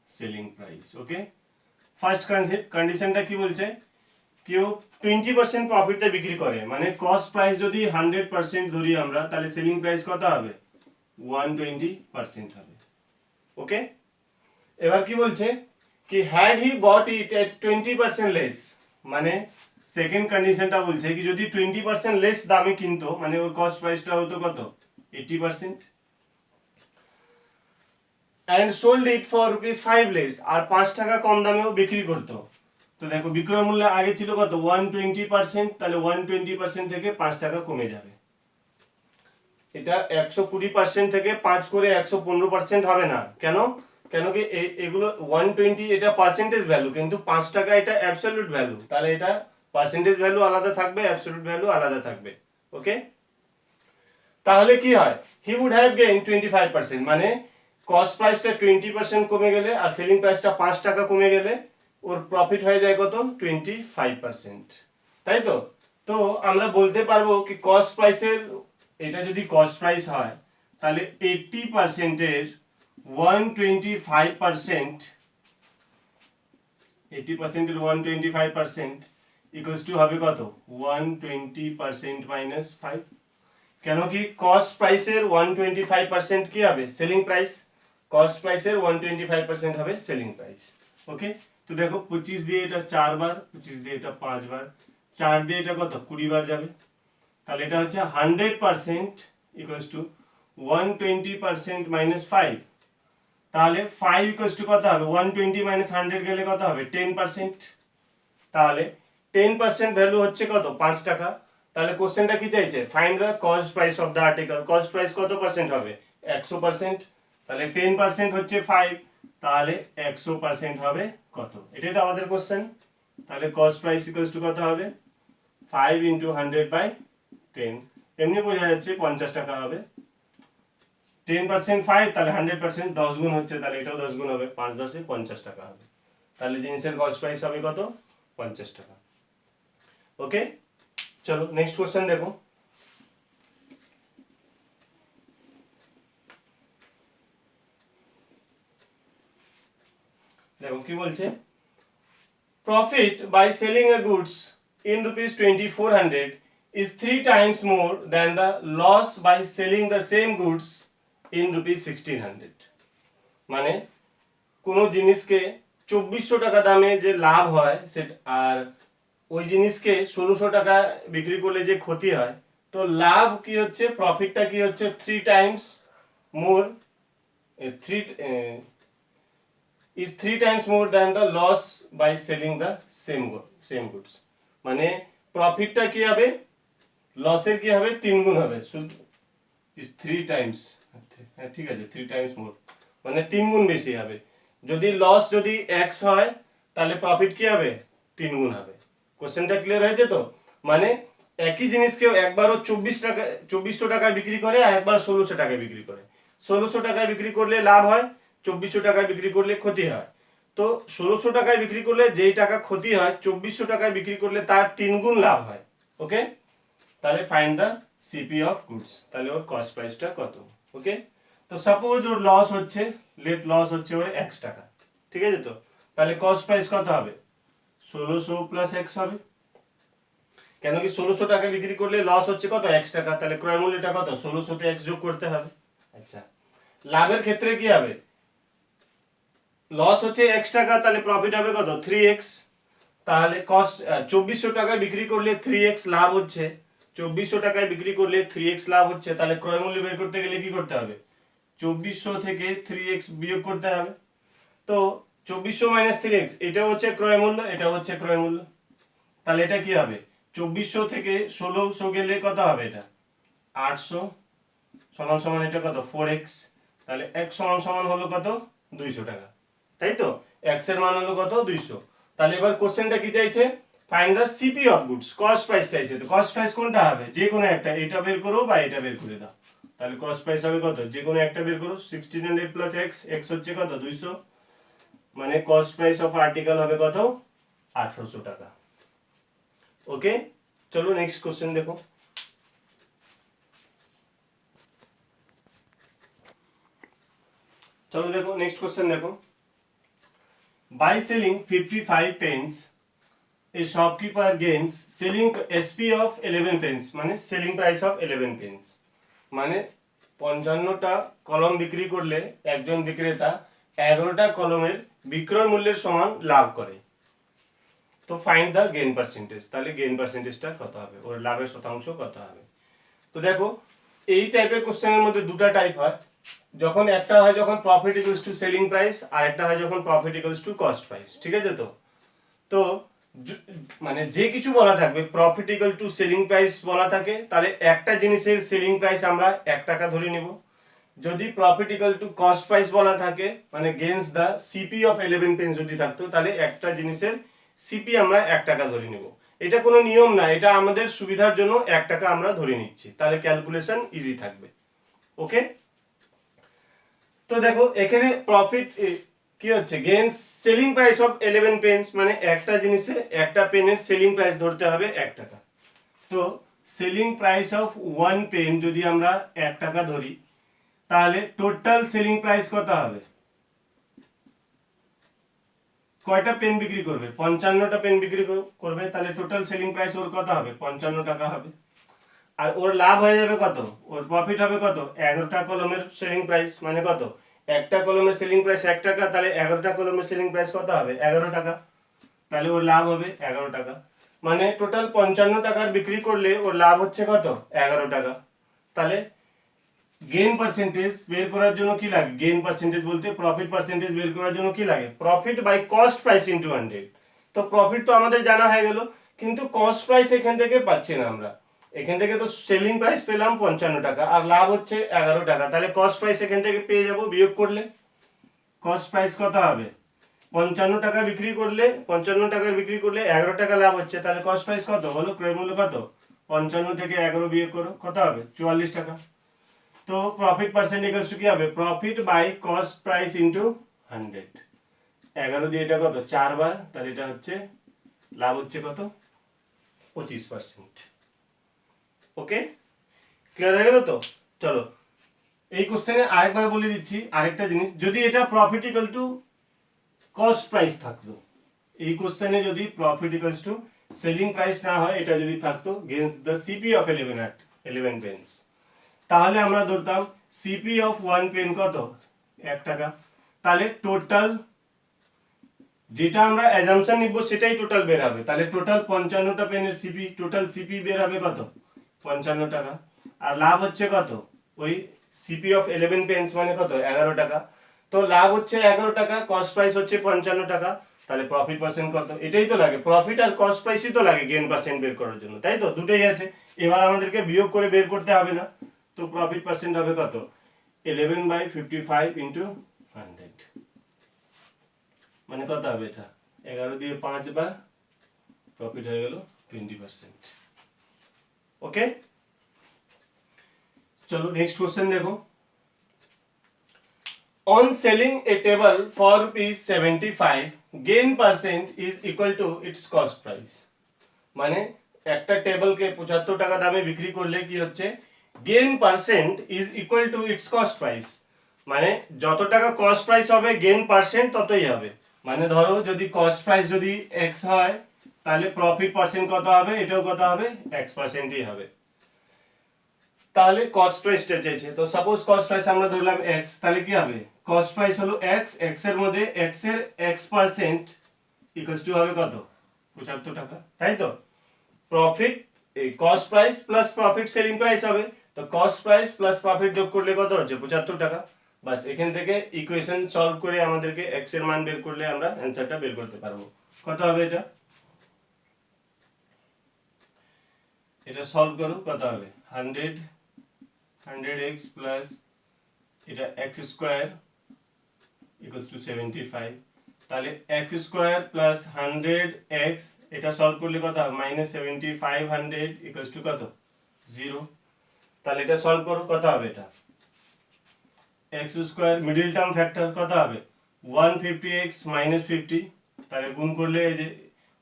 সেলিং প্রাইস, ওকে। ফার্স্ট কন্ডিশনটা কি বলছে, কেউ 20% প্রফিটে বিক্রি করে, মানে কস্ট প্রাইস যদি 100% ধরি আমরা, তাহলে সেলিং প্রাইস কত হবে 120% হবে। ওকে, এবার কি বলছে কি, had he bought it at 20% less, মানে সেকেন্ড কন্ডিশনটা বলছে কি যদি 20% লেস দামে কিনতো, মানে ওর কস্ট প্রাইসটা হতো কত 80%, and sold it for ₹5 less, আর 5 টাকা কম দামেও বিক্রি করতো। তো দেখো বিক্রয় মূল্য আগে ছিল কত 120%, তাহলে 120% থেকে 5 টাকা কমে যাবে। এটা 120% থেকে 5 করে 115% হবে না, কেন, কেন কি এগুলো 120 এটা পার্সেন্টেজ ভ্যালু, কিন্তু 5 টাকা এটা অ্যাবসলিউট ভ্যালু, তাহলে এটা পার্সেন্টেজ ভ্যালু আলাদা থাকবে, অ্যাবসলিউট ভ্যালু আলাদা থাকবে। ওকে, তাহলে কি হয়, হি উড হ্যাভ গেইন 25%, মানে কস্ট প্রাইসটা 20% কমে গেলে আর সেলিং প্রাইসটা 5 টাকা কমে গেলে ওর প্রফিট হয়ে যায় কত 25%, তাই তো। তো আমরা বলতে পারবো কি কস্ট প্রাইসের, এটা যদি কস্ট প্রাইস হয় তাহলে 80% এর 125%, 80% এর 125% ইকুয়ালস টু হবে কত 120% মাইনাস 5, কেন কি কস্ট প্রাইসের 125% কি হবে সেলিং প্রাইস, কস্ট প্রাইসের 125% হবে সেলিং প্রাইস। ওকে, তো দেখো 25 দিয়ে এটা 4 বার, 25 দিয়ে এটা 5 বার, 4 দিয়ে এটা কত 20 বার যাবে, তাহলে এটা হচ্ছে 100% ইকুয়ালস টু 120% মাইনাস 5, তাহলে 5 ইকুয়ালস টু কত হবে, 120 মাইনাস 100 গেলে কত হবে 10%, তাহলে 10% ভ্যালু হচ্ছে কত 5 টাকা। তাহলে কোশ্চেনটা কি চাইছে, find the cost price of the article, cost price কত পার্সেন্ট হবে 100%, তাহলে 10% হচ্ছে 5, তাহলে 100% হবে কত, এটাই তো আমাদের কোশ্চেন। তাহলে কস্ট প্রাইস ইকুয়ালস টু কত হবে 5 ইন্টু 100/10, এমনি বোঝা যাচ্ছে 50 টাকা হবে। 10% 5, তাহলে 100% 10 গুণ হচ্ছে, তাহলে এটাও 10 গুণ হবে, 5 10 50 টাকা হবে, তাহলে জিনিসের কস্ট প্রাইস হবে কত 50 টাকা। ওকে, চলো নেক্সট কোশ্চেন দেখো। দেখো কি বলছে, profit by selling a goods in rupees 2400 is 3 times more than the loss by selling the same goods in rupees 1600, মানে কোনো জিনিসকে 2400 টাকা দামে যে লাভ হয় সেটা, আর ওই জিনিসকে 1600 টাকা বিক্রি করলে যে ক্ষতি হয়, তো লাভ কি হচ্ছে, প্রফিটটা কি হচ্ছে 3 times more, 3 than the loss by selling the same goods, মানে প্রফিটটা কি হবে, লসের কি হবে 3 গুণ হবে, is 3 times, হ্যাঁ ঠিক আছে 3 times more, মানে 3 গুণ বেশি হবে। যদি লস যদি x হয় তাহলে প্রফিট কি হবে 3 গুণ হবে। কোশ্চেনটা ক্লিয়ার হয়েছে তো, মানে একই জিনিসকে একবারও 2400 টাকায় বিক্রি করে আর একবার 1600 টাকায় বিক্রি করে, 1600 টাকায় বিক্রি করলে লাভ হয়, 2400 টাকায় বিক্রি করলে ক্ষতি হয়। তো 1600 টাকায় বিক্রি করলে যেই টাকা ক্ষতি হয় 2400 টাকায় বিক্রি করলে তার 3 গুণ লাভ হয়। ওকে, তাহলে find the CP of goods, তাহলে ওর কস্ট প্রাইসটা কত। ওকে, তো সাপোজ ওর লস হচ্ছে, লেট লস হচ্ছে ওর x টাকা, ঠিক আছে, তো তাহলে কস্ট প্রাইস কত হবে 1600 প্লাস x হবে, কেন কি 1600 টাকা বিক্রি করলে লস হচ্ছে কত x টাকা, তাহলে ক্রয় মূল্যটা কত 1600 তে x যোগ করতে হবে। আচ্ছা, লাভের ক্ষেত্রে কি হবে, লস হচ্ছে x টাকা, তাহলে প্রফিট হবে কত 3x, তাহলে কস্ট 2400 টাকায় বিক্রি করলে 3x লাভ হচ্ছে, 2400 টাকায় বিক্রি করলে 3x লাভ হচ্ছে, তাহলে ক্রয় মূল্য বের করতে গেলে কি করতে হবে 2400 থেকে 3x বিয়োগ করতে হবে। তো 2400 মাইনাস 3x, এটা হচ্ছে ক্রয় মূল্য, এটা হচ্ছে ক্রয় মূল্য, তাহলে এটা কি হবে 2400 থেকে 1600 গেলে কত হবে, এটা 800 সমান সমান এটা কত 4x, তাহলে x সমান সমান হলো কত 200 টাকা, তাই তো, x এর মান হলো কত 200। তাহলে এবার কোশ্চেনটা কি চাইছে, find the CP of goods, cost price চাইছে, তো কস্ট প্রাইস কোনটা হবে, যে কোনো একটা, এটা বের করো বা এটা বের করে দাও, তাহলে কস্ট প্রাইস হবে কত, যে কোনো একটা বের করো, 1600 প্লাস x হচ্ছে কত 200, মানে কস্ট প্রাইস অফ আর্টিকেল হবে কত 1800 টাকা। ওকে, চলো নেক্সট কোশ্চেন দেখো। চলো দেখো নেক্সট কোশ্চেন দেখো, by selling 55 pence a shopkeeper gains selling SP of 11 pence, মানে সেলিং প্রাইস অফ 11 pence, মানে 55টা কলম বিক্রি করলে একজন বিক্রেতা 11টা কলমের বিক্রয় মূল্যের সমান লাভ করে। তো ফাইন্ড দ্য গেইন পার্সেন্টেজ, তাহলে গেইন পার্সেন্টেজটা কত হবে, ওর লাভের শতাংশ কত হবে। তো দেখো এই টাইপের কোশ্চেনের মধ্যে দুটো টাইপ হয়, যখন একটা হয় যখন profit equals to selling price, আর একটা হয় যখন profit equals to cost price, ঠিক আছে, তো তো মানে যে কিছু বলা থাকবে profit equal to selling price বলা থাকে, তাহলে একটা জিনিসের সেলিং প্রাইস আমরা 1 টাকা ধরে নিব। যদি profit equal to cost price বলা থাকে, মানে gains the CP of 11 pence যদি থাকতো, তাহলে একটা জিনিসের সিপি আমরা 1 টাকা ধরে নিব। এটা কোনো নিয়ম না, এটা আমাদের সুবিধার জন্য 1 টাকা আমরা ধরে নিচ্ছি, তাহলে ক্যালকুলেশন ইজি থাকবে। ওকে, তো দেখো এখানে প্রফিট কি হচ্ছে, gains selling price of 11 pence, মানে একটা জিনিসে একটা পেনের সেলিং প্রাইস ধরতে হবে 1 টাকা। তো সেলিং প্রাইস অফ 1 পেন যদি আমরা 1 টাকা ধরি, তাহলে টোটাল সেলিং প্রাইস কত হবে, কয়টা পেন বিক্রি করবে 55টা পেন বিক্রি করবে, তাহলে টোটাল সেলিং প্রাইস ওর কত হবে 55 টাকা হবে। আর ওর লাভ হয়ে যাবে কত, ওর প্রফিট হবে কত 11টা কলমের সেলিং প্রাইস, মানে কত একটা কলমের সেলিং প্রাইস 1 টাকা, তাহলে 11টা কলমের সেলিং প্রাইস কত হবে? 11 টাকা। তাহলে ওর লাভ হবে 11 টাকা। মানে টোটাল 55 টাকার বিক্রি করলে ওর লাভ হচ্ছে কত? 11 টাকা। তাহলে গেইন পার্সেন্টেজ বের করার জন্য কি লাগে? গেইন পার্সেন্টেজ বলতে প্রফিট পার্সেন্টেজ বের করার জন্য কি লাগে? Profit by cost price into 100। তো প্রফিট তো আমাদের জানা হয়ে গেল, কিন্তু কস্ট প্রাইস এখান থেকে পাচ্ছি না আমরা। এখান থেকে তো সেলিং প্রাইস পেলাম 55 টাকা আর লাভ হচ্ছে 11 টাকা। তাহলে কস্ট প্রাইস এখান থেকে পেয়ে যাব বিয়োগ করলে। কস্ট প্রাইস কত হবে? 55 টাকা বিক্রি করলে, 55 টাকার বিক্রি করলে 11 টাকা লাভ হচ্ছে, তাহলে কস্ট প্রাইস কত হলো? ক্রয় মূল্য কত? 55 থেকে 11 বিয়োগ করো, কত হবে? 44 টাকা। তো প্রফিট পার্সেন্ট ইকুয়ালস টু কি হবে? Profit by cost price into 100। 11 দিয়ে এটা কত? 4 বার, তাহলে এটা হচ্ছে লাভ হচ্ছে কত? 25%। ওকে, ক্লিয়ার হয়ে গেল তো? চলো এই কোশ্চেনে আরেকবার বলে দিচ্ছি আরেকটা জিনিস, যদি এটা profit equal to cost price থাকতো, এই কোশ্চেনে যদি profit equals to selling price না হয়, এটা যদি থাকতো gains the CP of 11 pence, তাহলে আমরা ধরতাম সিপি অফ 1 পেন কত? 1 টাকা। তাহলে টোটাল যেটা আমরা অ্যাজাম্পশন নিব সেটাই টোটাল বের হবে। তাহলে টোটাল 55টা পেনের সিপি, টোটাল সিপি বের হবে কত? 55 টাকা। আর লাভ হচ্ছে কত? ওই সিপি অফ 11 পেন্স মানে কত? 11 টাকা। তো লাভ হচ্ছে 11 টাকা, কস্ট প্রাইস হচ্ছে 55 টাকা, তাহলে প্রফিট পার্সেন্ট কত? এটাই তো লাগে, প্রফিট আর কস্ট প্রাইসই তো লাগে গেইন পার্সেন্ট বের করার জন্য, তাই তো? দুটোই আছে, এবার আমাদেরকে বিয়োগ করে বের করতে হবে না। তো প্রফিট পার্সেন্ট হবে কত? 11/55 ইন্টু 100, মানে কত হবে? এটা 11 দিয়ে 5 বার, প্রফিট হয়ে গেল 20%। ওকে, চলো নেক্সট কোশ্চেন দেখো। On selling a table for ₹75, gain percent is equal to its cost price। মানে একটা টেবিলকে 75 টাকা দামে বিক্রি করলে কি হচ্ছে? Gain percent is equal to its cost price. মানে যত টাকা কস্ট প্রাইস হবে গেইন পার্সেন্ট ততই হবে। মানে ধরো যদি কস্ট প্রাইস যদি x হয়, তাহলে প্রফিট পার্সেন্ট কত হবে? এটাও কত হবে? x%ই হবে। তাহলে কস্ট প্রাইসটা চাইছে, তো সাপোজ কস্ট প্রাইস আমরা ধরলাম x, তাহলে কি হবে? কস্ট প্রাইস হলো x এর মধ্যে x এর x% ইকুয়ালস টু হবে কত? 75 টাকা, তাই তো? প্রফিট এই cost price plus profit selling price হবে, তো কস্ট প্রাইস প্লাস প্রফিট যোগ করলে কত হচ্ছে? 75 টাকা। বাস এখান থেকে ইকুয়েশন সলভ করে আমাদেরকে x এর মান বের করলে আমরা অ্যানসারটা বের করতে পারবো। কত হবে এটা? এটা সলভ করো, কত হবে? 100x প্লাস এটা x স্কয়ার ইকুয়ালস টু 75। তাহলে x স্কয়ার প্লাস 100x, এটা সলভ করলে কত হবে? -7500 ইকুয়ালস টু কত? 0। তাহলে এটা সলভ করো, কত হবে? এটা x square middle term factor কত হবে? 150x মাইনাস 50, তাহলে গুণ করলে এই যে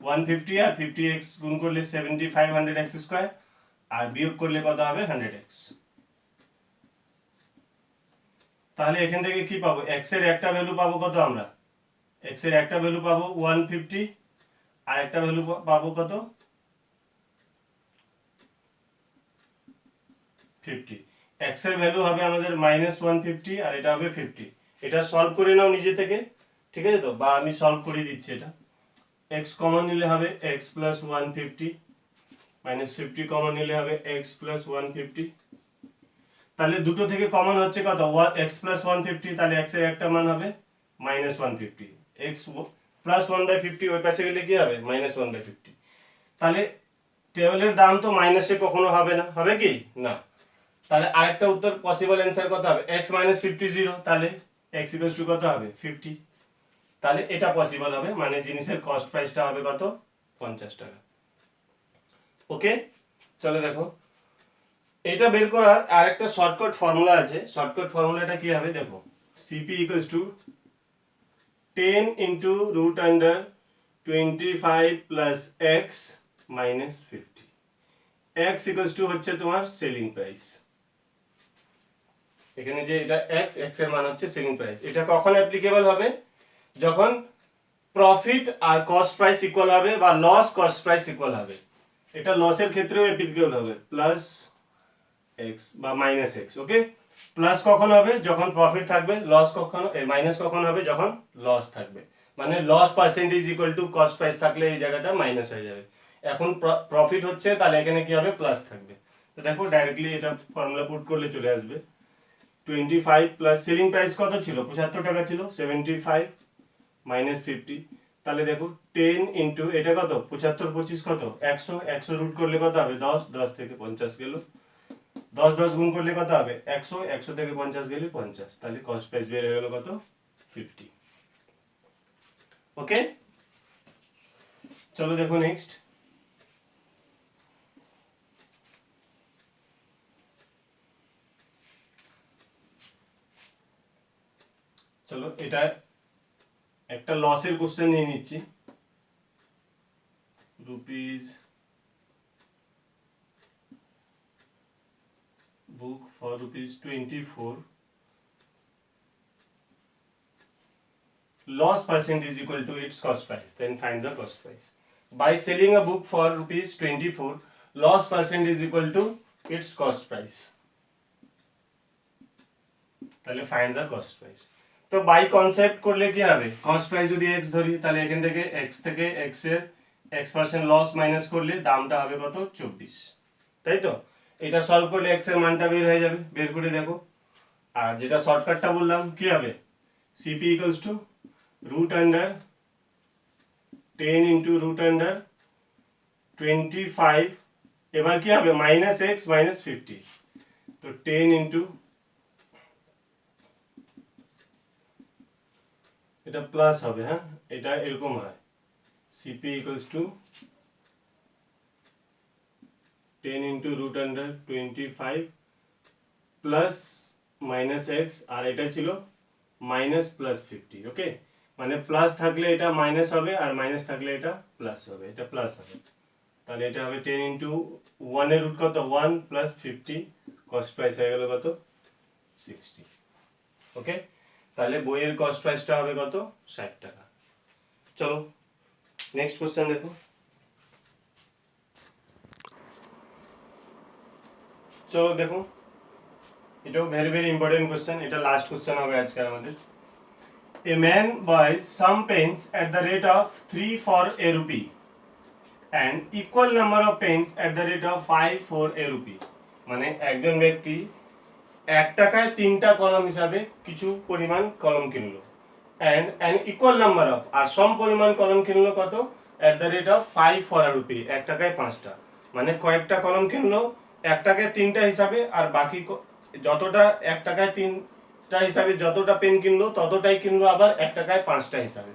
150 আর 50x গুণ করলে 7500x স্কয়ার, আর বিয়োগ করলে কত হবে? 100x। তাহলে এখান থেকে কি পাবো? x এর একটা ভ্যালু পাবো কত আমরা? x এর একটা ভ্যালু পাবো 150, আর একটা ভ্যালু পাবো কত? 50। x এর ভ্যালু হবে আমাদের -150 আর এটা হবে 50। এটা সলভ করে নাও নিজে থেকে, ঠিক আছে তো? বা আমি সলভ করে দিচ্ছি। এটা x কমন নিলে হবে x প্লাস 150, -50 কমন নিলে হবে x প্লাস 150। তাহলে দুটো থেকে কমন হচ্ছে কত? x প্লাস 150, তাহলে x এর একটা মান হবে -150, x প্লাস 1/50 ওই পাশে গেলে কি হবে? -1/50। তাহলে টেবিলের দাম তো মাইনাসে কখনো হবে না, হবে কি না? তাহলে আরেকটা উত্তর পসিবল অ্যান্সার কত হবে? x - 50 0, তাহলে x ইকুয়ালস টু কত হবে? 50। তাহলে এটা পসিবল হবে, মানে জিনিসের কস্ট প্রাইসটা হবে কত? 50 টাকা। ওকে, চলো দেখো এটা বের করার আরেকটা শর্টকাট ফর্মুলা আছে। শর্টকাট ফর্মুলাটা কি হবে দেখো, CP equals to 10 into root under 25 plus x minus 50। x equals to হচ্ছে তোমার সেলিং প্রাইস। এখানে যে এটা x এর মান হচ্ছে সেলিং প্রাইস। এটা কখন অ্যাপ্লিকেবল হবে? যখন প্রফিট আর কস্ট প্রাইস ইকুয়াল হবে বা লস কস্ট প্রাইস ইকুয়াল হবে। এটা লসের ক্ষেত্রেও অ্যাপ্লিকেবল হবে, প্লাস x বা মাইনাস x। ওকে, প্লাস কখন হবে? যখন প্রফিট থাকবে। লস কখন, মাইনাস কখন হবে? যখন লস থাকবে। মানে loss percentage equal to cost price থাকলে এই জায়গাটা মাইনাস হয়ে যাবে। এখন প্রফিট হচ্ছে, তাহলে এখানে কি হবে? প্লাস থাকবে। তো দেখো ডাইরেক্টলি এটা ফর্মুলা পুট করলে চলে আসবে 25 প্লাস সেলিং প্রাইস কত ছিল? 75 টাকা ছিল। 75 মাইনাস 50, তাহলে দেখো 10 ইন্টু এটা কত? 75 25 কত? 100, 100 রুট করলে কত হবে? 10, 10 থেকে 50 গেল। 10 10 গুণ করলে কত হবে? 100, 100 থেকে 50 গেলে 50, তাহলে কস্ট প্রাইস বের হয়ে গেল কত? 50। ওকে, চলো দেখো নেক্সট। চলো এটা একটা লসের কোশ্চেন নিয়ে নিচ্ছি। Rupees book for rupees 24, loss percent is equal to its cost price, then find the cost price. By selling a book for rupees 24, loss percent is equal to its cost price, তাহলে find the cost price. তো by concept করলে কি হবে? Cost price যদি x ধরি, তাহলে এখান থেকে x এর x% লস মাইনাস করলে দামটা হবে কত? 24, তাই তো? এটা সলভ করলে x এর মানটা বের হয়ে যাবে। বের করে দেখো। আর যেটা শর্টকাটটা বললাম কি হবে? CP equals to root under 10 into root under 25, এবার কি হবে? মাইনাস x মাইনাস 50, তো 10 into, এটা প্লাস হবে, হ্যাঁ এটা এরকম হয়। CP equals to 10 into root under 25 plus minus x, আর এটা ছিল মাইনাস প্লাস 50। ওকে, মানে প্লাস থাকলে এটা মাইনাস হবে, আর মাইনাস থাকলে এটা প্লাস হবে। এটা প্লাস হবে, তাহলে এটা হবে 10 ইন্টু 1 এর রুট কত? 1 প্লাস 50, কস্ট প্রাইস হয়ে গেল কত? 60। ওকে, তাহলে বইয়ের কস্ট প্রাইসটা হবে কত? 60 টাকা। চলো নেক্সট কোশ্চেন দেখো। চলো দেখো, এটাও ভেরি ভেরি ইম্পর্টেন্ট কোশ্চেন। এটা লাস্ট কোশ্চেন হবে আজকে আমাদের। A man buys some pens at the rate of 3 for a rupee and equal number of pens at the rate of 5 for a rupee. মানে একজন ব্যক্তি 1 টাকায় 3টা কলম হিসাবে কিছু পরিমাণ কলম কিনলো, and an equal number of, আর সম পরিমাণ কলম কিনলো কত? at the rate of 5 for a rupee, 1 টাকায় 5টা। মানে কয়েকটা কলম কিনলো 1 টাকায় 3টা হিসাবে, আর বাকি যতটা 1 টাকায় 3টা হিসাবে যতটা পেন কিনলো ততটাই কিনলো আবার 1 টাকায় 5টা হিসাবে।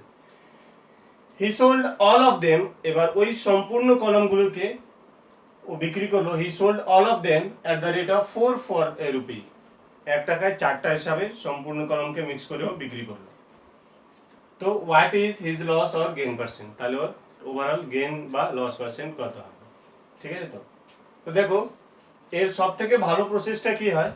He sold all of them, এবার ওই সম্পূর্ণ কলমগুলোকে ও বিক্রি করলো। He sold all of them at the rate of 4 for a rupee, 1 টাকায় 4টা হিসাবে সম্পূর্ণ কলমকে মিক্স করেও বিক্রি করলো। তো what is his loss or gain percent, তাহলে ওর ওভারঅল গেইন বা লস পার্সেন্ট কত হবে? ঠিক আছে তো? তো দেখো এর সব থেকে ভালো প্রসেসটা কি হয়,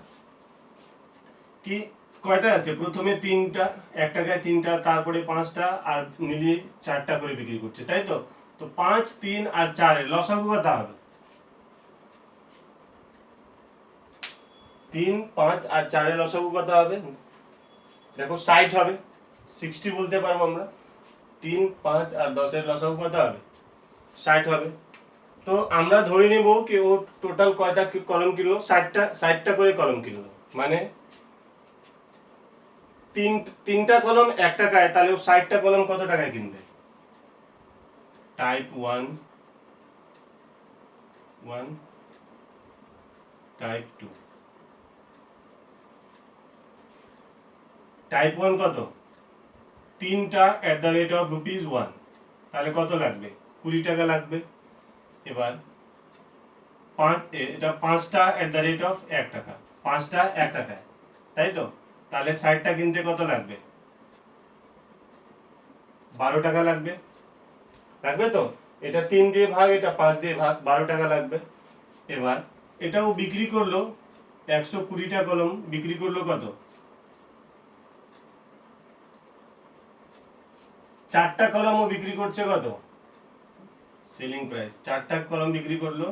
কি কয়টা আছে? প্রথমে 3টা, 1 টাকায় 3টা, তারপরে 5টা, আর মিলিয়ে 4টা করে বিক্রি করছে, তাই তো? তো 5 3 আর 4 এর লসাগু কত হবে? 3 5 আর 4 এর লসাগু কত হবে? দেখো 60 হবে, 60 বলতে পারবো আমরা। 3 5 আর 10 এর লসাগু কত হবে? 60 হবে। তো আমরা ধরে নেব কি ও টোটাল কয়টা কলম কিনলো? 60টা করে কলম কিনলো। মানে তিনটা কলম 1 টাকায়, তাহলে ও 60টা কলম কত টাকায় কিনবে? Type 1 type 2। টাইপ 1 কত? 3টা এট দ্য রেট অফ ₹1, তাহলে কত লাগবে? 20 টাকা লাগবে। এবার এটা 5টা এট দ্য রেট অফ 1 টাকা, 5টা 1 টাকায়, তাই তো? তাহলে 60টা কিনতে কত লাগবে? 12 টাকা লাগবে। লাগবে তো? এটা 3 দিয়ে ভাগ, এটা 5 দিয়ে ভাগ, 12 টাকা লাগবে। এবার এটাও বিক্রি করলো 120টা কলম বিক্রি করলো কত? 4টা কলমও বিক্রি করছে কত? সেলিং প্রাইস 4টা কলম বিক্রি করলো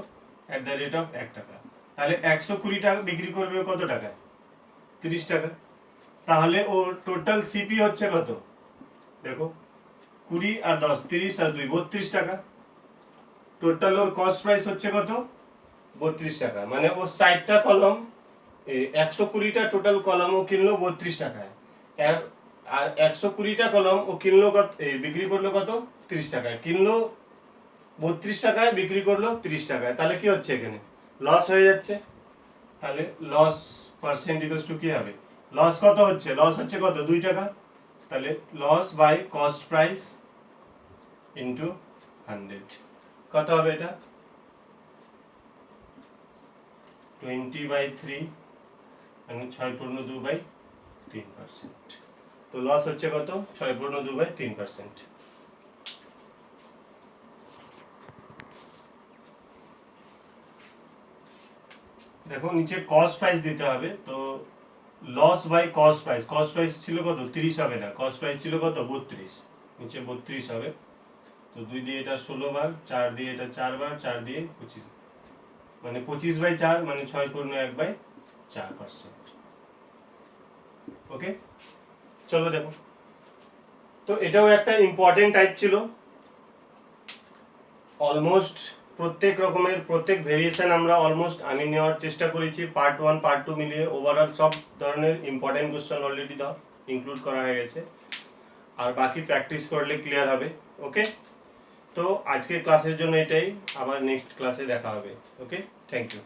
এট দ্য রেট অফ 1 টাকা, তাহলে 120 টাকা বিক্রি করবে কত টাকায়? 30 টাকা। তাহলে ওর টোটাল সিপি হচ্ছে কত, দেখো 20 আর 10, 30 আর 2, 32 টাকা। টোটাল ওর কস্ট প্রাইস হচ্ছে কত, 32 টাকা। মানে ও 60টা কলম, 120টা টোটাল কলম ও কিনলো 32 টাকায়। আর 120টা কলম ও কিনলো কত, বিক্রি করলো কত, 30 টাকায়। কিনলো 32 টাকায়, বিক্রি করলো 30 টাকায়। তাহলে কি হচ্ছে, এখানে লস হয়ে যাচ্ছে। তাহলে লস পার্সেন্ট ইকুয়ালস টু কি হবে, লস কত হচ্ছে, লস হচ্ছে কত, 2 টাকা। তাহলে loss by cost price into 100 কত হবে, এটা 20/3 মানে 6/2/3%। তো লস হচ্ছে কত, 6/2/3%। দেখো নিচে কস্ট প্রাইস দিতে হবে। তো loss by cost price, cost price ছিল কত, 30 হবে না, কস্ট প্রাইস ছিল কত, 32, নিচে 32 হবে। তো 2 দিয়ে এটা 16 বার, 4 দিয়ে এটা 4 বার, 4 দিয়ে 25, মানে 25/4 মানে 6/1/4%। ওকে, চলো দেখো। তো এটাও একটা ইম্পর্টেন্ট টাইপ ছিল। অলমোস্ট প্রত্যেক রকমের প্রত্যেক ভেরিয়েশন আমরা অলমোস্ট আমি নেওয়ার চেষ্টা করেছি। পার্ট 1 পার্ট 2 মিলিয়ে ওভারঅল সব ধরনের ইম্পর্টেন্ট কোশ্চেন অলরেডি দাও ইনক্লুড করা হয়ে গেছে। আর বাকি প্র্যাকটিস করলে ক্লিয়ার হবে। ওকে, তো আজকের ক্লাসের জন্য এটাই, আবার নেক্সট ক্লাসে দেখা হবে। ওকে, থ্যাংক ইউ।